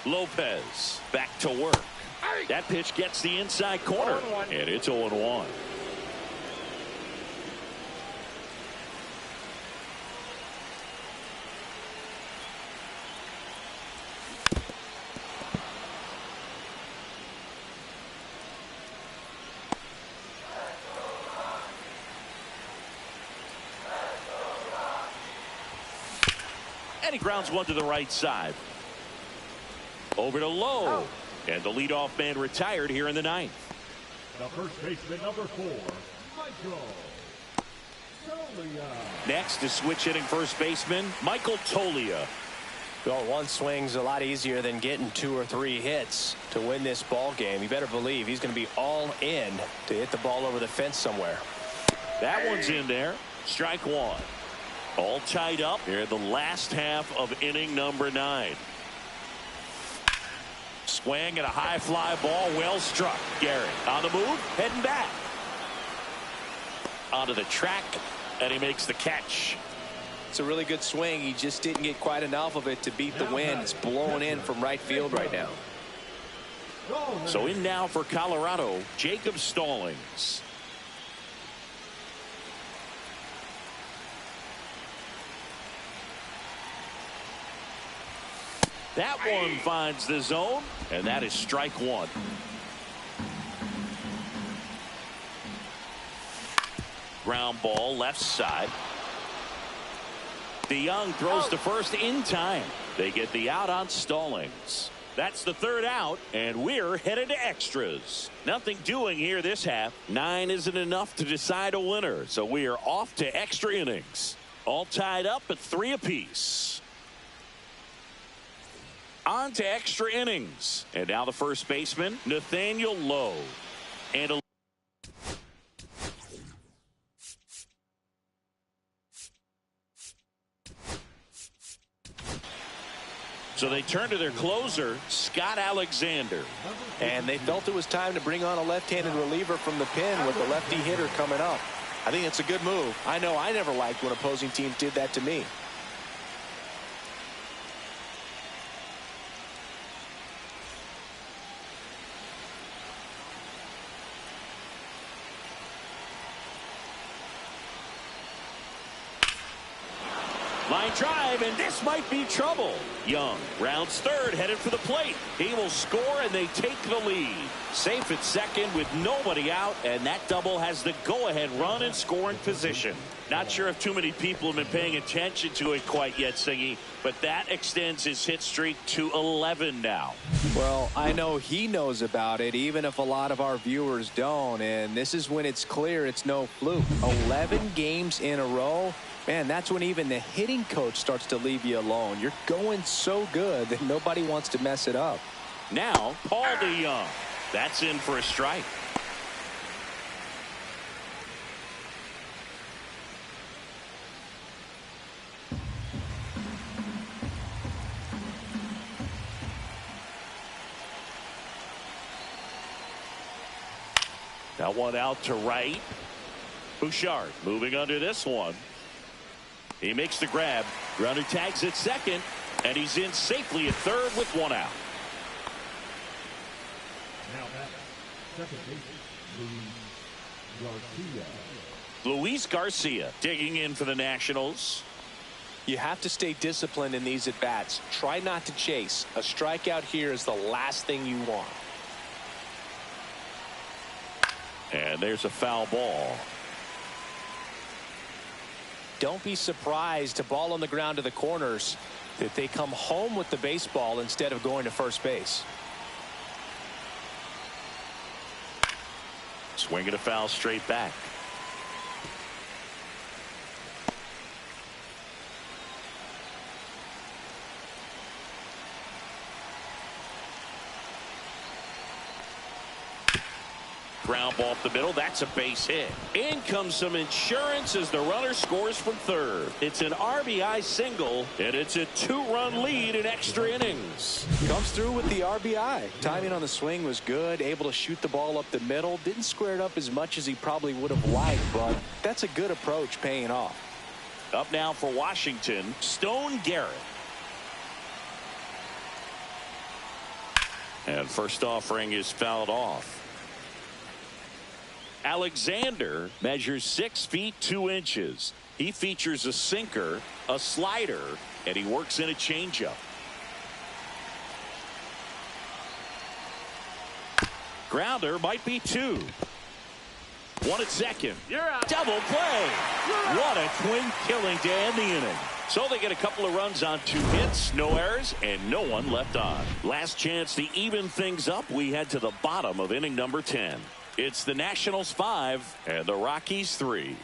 Lopez back to work. That pitch gets the inside corner, and it's 0-1. And he grounds one to the right side. Over to Lowe. And the leadoff man retired here in the ninth. The first baseman, number 4, Michael Tolia. Next is switch hitting first baseman Michael Tolia. Well, one swing's a lot easier than getting 2 or 3 hits to win this ball game. You better believe he's going to be all in to hit the ball over the fence somewhere. That one's in there. Strike one. All tied up here in the last half of inning number 9. Swing and a high fly ball, well struck. Garrett on the move, heading back. Onto the track, and he makes the catch. It's a really good swing. He just didn't get quite enough of it to beat the wind. It's blowing in from right field right now. So in now for Colorado, Jacob Stallings. That one finds the zone, and that is strike one. Ground ball left side. DeYoung throws to first in time. They get the out on Stallings. That's the third out, and we're headed to extras. Nothing doing here this half. 9 isn't enough to decide a winner, so we are off to extra innings. All tied up at 3 apiece. On to extra innings. And now the first baseman, Nathaniel Lowe. And a so they turn to their closer, Scott Alexander. And they felt it was time to bring on a left-handed reliever from the pen with the lefty hitter coming up. I think it's a good move. I know I never liked when opposing teams did that to me. Line drive, and this might be trouble. Young rounds third, headed for the plate. He will score, and they take the lead. Safe at second with nobody out, and that double has the go-ahead run in scoring position. Not sure if too many people have been paying attention to it quite yet, Singy, but that extends his hit streak to 11 now. Well, I know he knows about it, even if a lot of our viewers don't, and this is when it's clear it's no fluke. 11 games in a row. Man, that's when even the hitting coach starts to leave you alone. You're going so good that nobody wants to mess it up. Now, Paul DeYoung. That's in for a strike. That one out to right. Bouchard moving under this one. He makes the grab. Runner tags at second, and he's in safely at third with one out. Now back, second baseman, Luis Garcia. Luis Garcia digging in for the Nationals. You have to stay disciplined in these at-bats. Try not to chase. A strikeout here is the last thing you want. And there's a foul ball. Don't be surprised to ball on the ground to the corners that they come home with the baseball instead of going to first base. Swinging a foul straight back. Ground ball up the middle. That's a base hit. In comes some insurance as the runner scores from third. It's an RBI single, and it's a 2-run lead in extra innings. Comes through with the RBI. Timing on the swing was good. Able to shoot the ball up the middle. Didn't square it up as much as he probably would have liked, but that's a good approach paying off. Up now for Washington, Stone Garrett. And first offering is fouled off. Alexander measures 6 feet 2 inches. He features a sinker, a slider, and he works in a changeup. Grounder might be 2. 1 at second. You're out. Double play. What a twin killing to end the inning. So they get a couple of runs on 2 hits, no errors, and no one left on. Last chance to even things up. We head to the bottom of inning number 10. It's the Nationals 5 and the Rockies 3.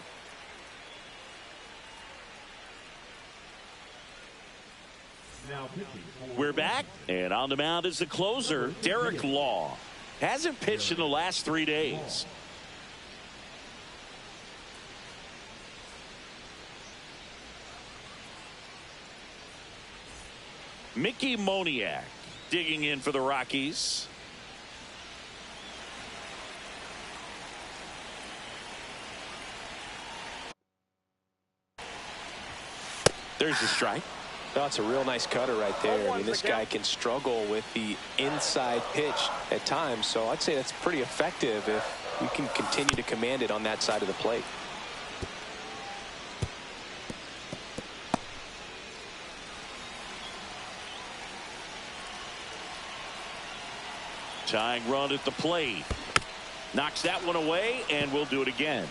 We're back, and on the mound is the closer, Derek Law. Hasn't pitched in the last 3 days. Mickey Moniak digging in for the Rockies. There's a strike. That's a real nice cutter right there. I mean, this guy can struggle with the inside pitch at times, so I'd say that's pretty effective if you can continue to command it on that side of the plate. Tying run at the plate. Knocks that one away, and we'll do it again.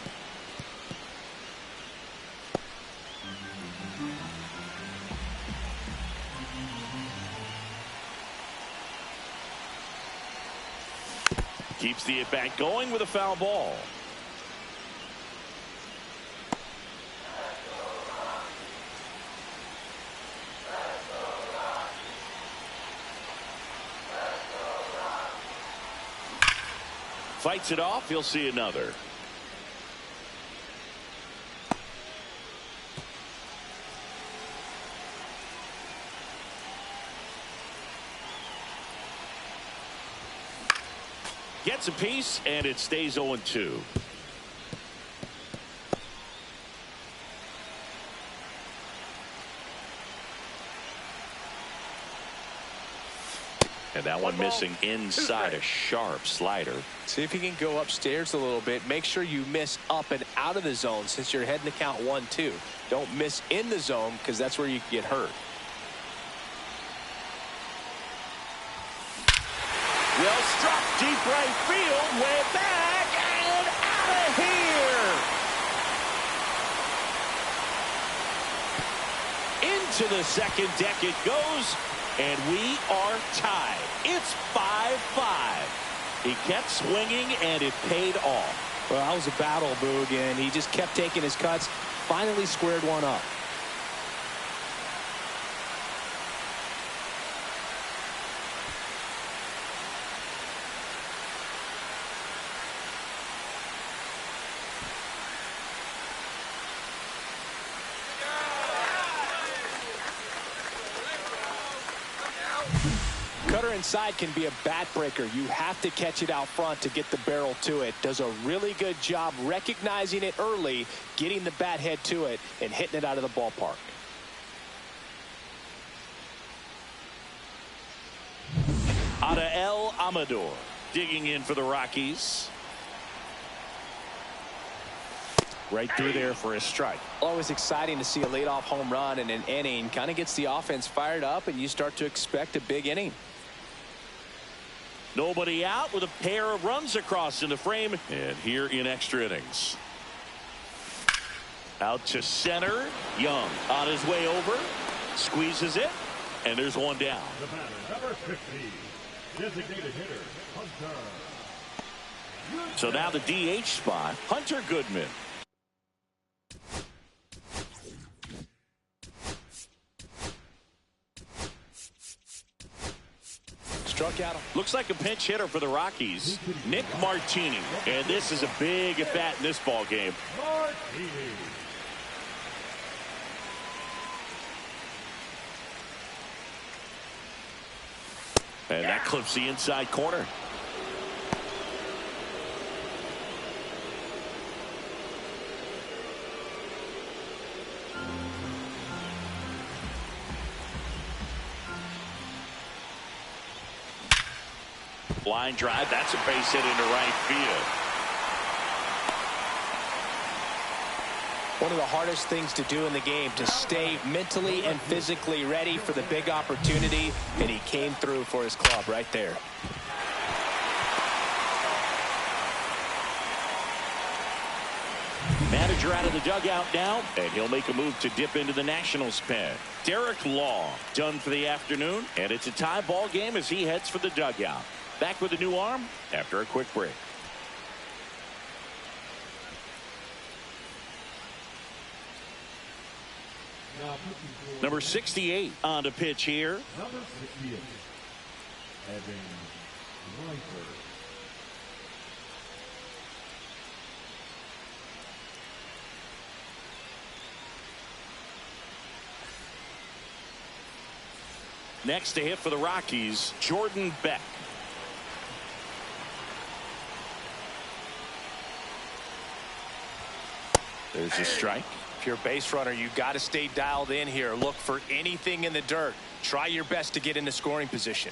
Keeps the at-bat going with a foul ball. Fights it off. He'll see another. Gets a piece, and it stays 0-2. And that one missing inside, a sharp slider. See if you can go upstairs a little bit. Make sure you miss up and out of the zone since you're heading to count 1-2. Don't miss in the zone because that's where you get hurt. Well struck, deep right field, way back and out of here. Into the second deck it goes, and we are tied. It's 5-5. He kept swinging, and it paid off. Well, that was a battle, Boog, and he just kept taking his cuts. Finally squared one up. Cutter inside can be a bat breaker. You have to catch it out front to get the barrel to it. Does a really good job recognizing it early, getting the bat head to it, and hitting it out of the ballpark. Adael Amador digging in for the Rockies. Right through there for a strike. Always exciting to see a leadoff home run in an inning. Kind of gets the offense fired up, and you start to expect a big inning. Nobody out with a pair of runs across in the frame, and here in extra innings. Out to center. Young on his way over. Squeezes it, and there's one down. The batter, number 50, designated hitter, Hunter. So now the DH spot, Hunter Goodman. Struck out. Looks like a pinch hitter for the Rockies, Nick Martini. And this is a big at bat in this ball game. Martini. And that clips the inside corner. Line drive. That's a base hit into right field. One of the hardest things to do in the game, to stay mentally and physically ready for the big opportunity, and he came through for his club right there. Manager out of the dugout now, and he'll make a move to dip into the Nationals pen. Derek Law done for the afternoon, and it's a tie ball game as he heads for the dugout. Back with a new arm after a quick break. Number 68 on to pitch here. Number 68, Evan Reiter. Next to hit for the Rockies, Jordan Beck. There's a strike. If you're a base runner, you got to stay dialed in here. Look for anything in the dirt. Try your best to get into scoring position.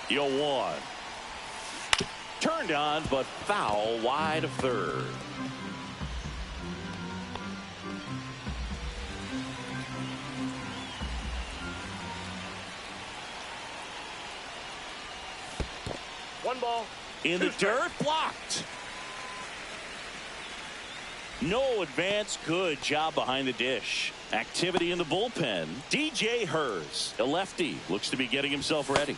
0-1. Turned on, but foul wide of third. One ball. In the dirt, blocked. No advance. Good job behind the dish. Activity in the bullpen. DJ Hers, a lefty, looks to be getting himself ready.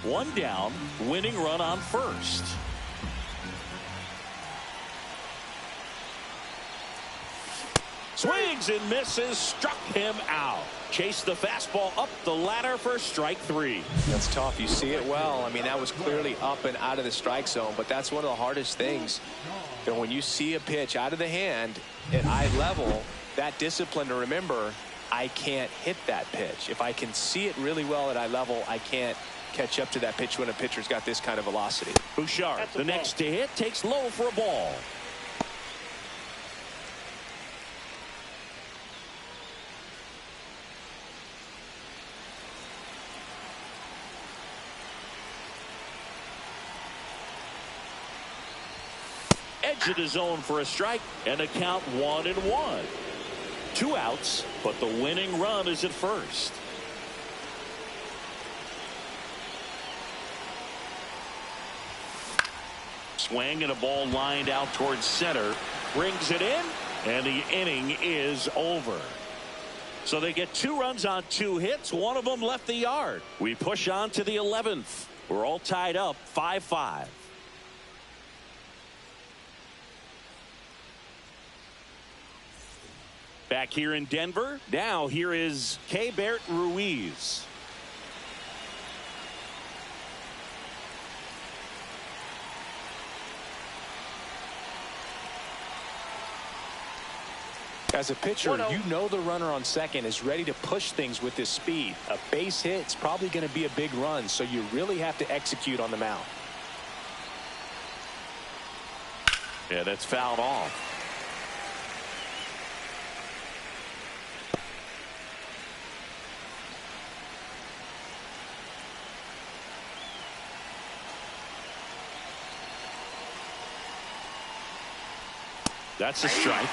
One down, winning run on first. Swings and misses, struck him out. Chased the fastball up the ladder for strike three. That's tough. You see it well. I mean, that was clearly up and out of the strike zone, but that's one of the hardest things. You know, when you see a pitch out of the hand at eye level, that discipline to remember, I can't hit that pitch. If I can see it really well at eye level, I can't catch up to that pitch when a pitcher's got this kind of velocity. Bouchard, the next to hit, takes low for a ball. Edge of the zone for a strike, and a count 1-1. 2 outs, but the winning run is at first. Swing and a ball lined out towards center. Brings it in, and the inning is over. So they get 2 runs on 2 hits. One of them left the yard. We push on to the 11th. We're all tied up 5-5. Back here in Denver. Now here is Keibert Ruiz. As a pitcher, you know the runner on second is ready to push things with his speed. A base hit is probably going to be a big run, so you really have to execute on the mound. Yeah, that's fouled off. That's a strike.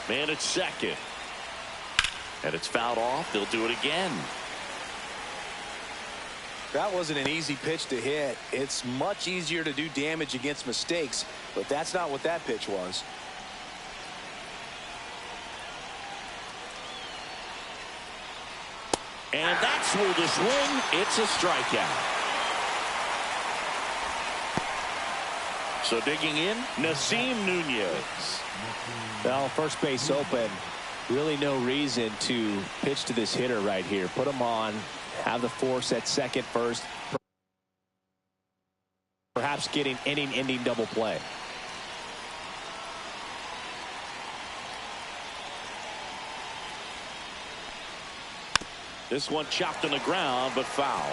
Man at second. And it's fouled off. They'll do it again. That wasn't an easy pitch to hit. It's much easier to do damage against mistakes, but that's not what that pitch was. And that's where the swing. It's a strikeout. So digging in, Nasim Nunez. Well, first base open. Really no reason to pitch to this hitter right here. Put him on. Have the force at second first. Perhaps getting inning-ending double play. This one chopped on the ground, but foul.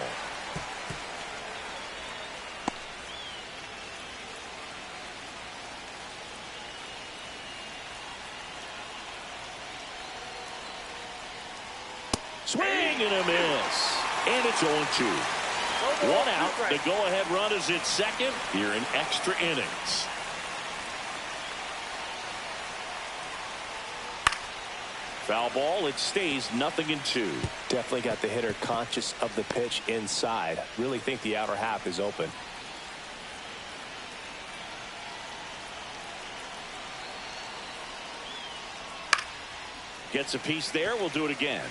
Swing and a miss. And it's 0-2. One out. The go-ahead run is at second here in extra innings. Foul ball. It stays 0-2. Definitely got the hitter conscious of the pitch inside. Really think the outer half is open. Gets a piece there. We'll do it again.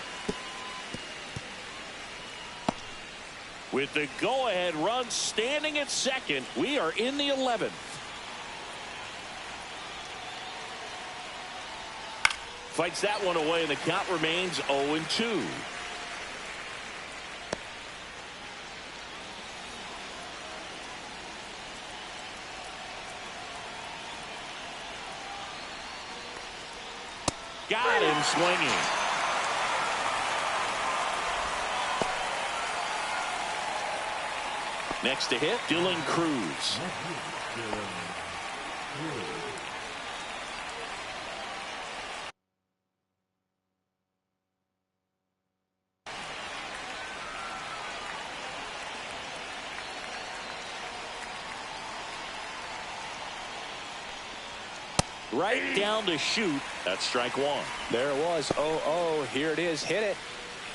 With the go-ahead run standing at second, we are in the 11th. Fights that one away, and the count remains 0-2. Got him swinging. Next to hit, Dylan Cruz. Right down to shoot. That's strike one. There it was. 0-0. Here it is. Hit it.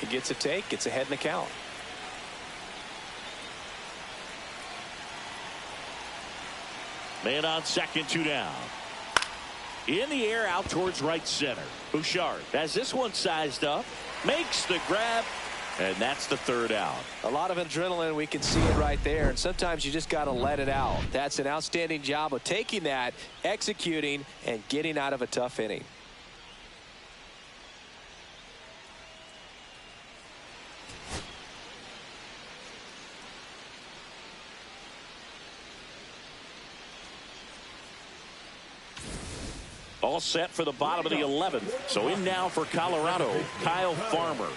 He gets a take. Gets ahead in the count. Man on second, 2 down. In the air out towards right center. Bouchard has this one sized up. Makes the grab. And that's the 3rd out. A lot of adrenaline. We can see it right there. And sometimes you just got to let it out. That's an outstanding job of taking that, executing, and getting out of a tough inning. All set for the bottom of the 11th. So in now for Colorado, Kyle Farmer.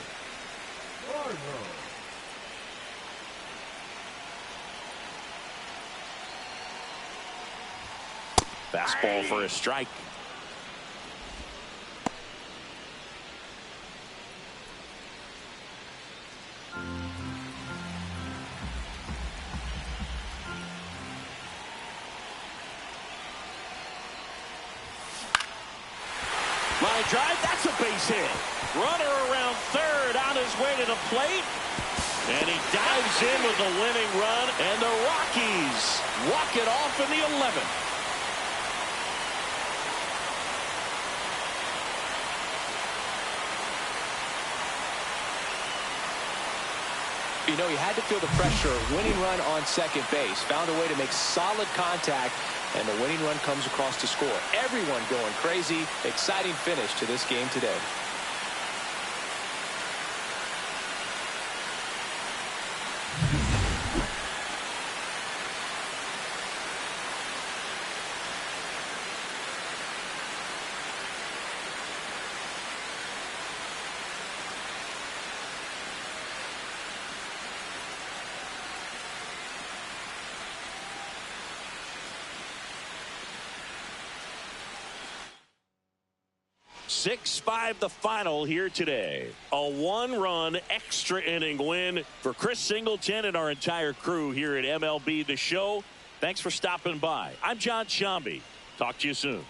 Fastball for a strike. Line drive, that's a base hit. Runner around third on his way to the plate. And he dives in with the winning run. And the Rockies walk it off in the 11th. You know, he had to feel the pressure. Winning run on second base. Found a way to make solid contact. And the winning run comes across to score. Everyone going crazy. Exciting finish to this game today. Six-5 the final here today. A 1-run extra inning win for Chris Singleton and our entire crew here at MLB The Show. Thanks for stopping by. I'm John Shambi. Talk to you soon.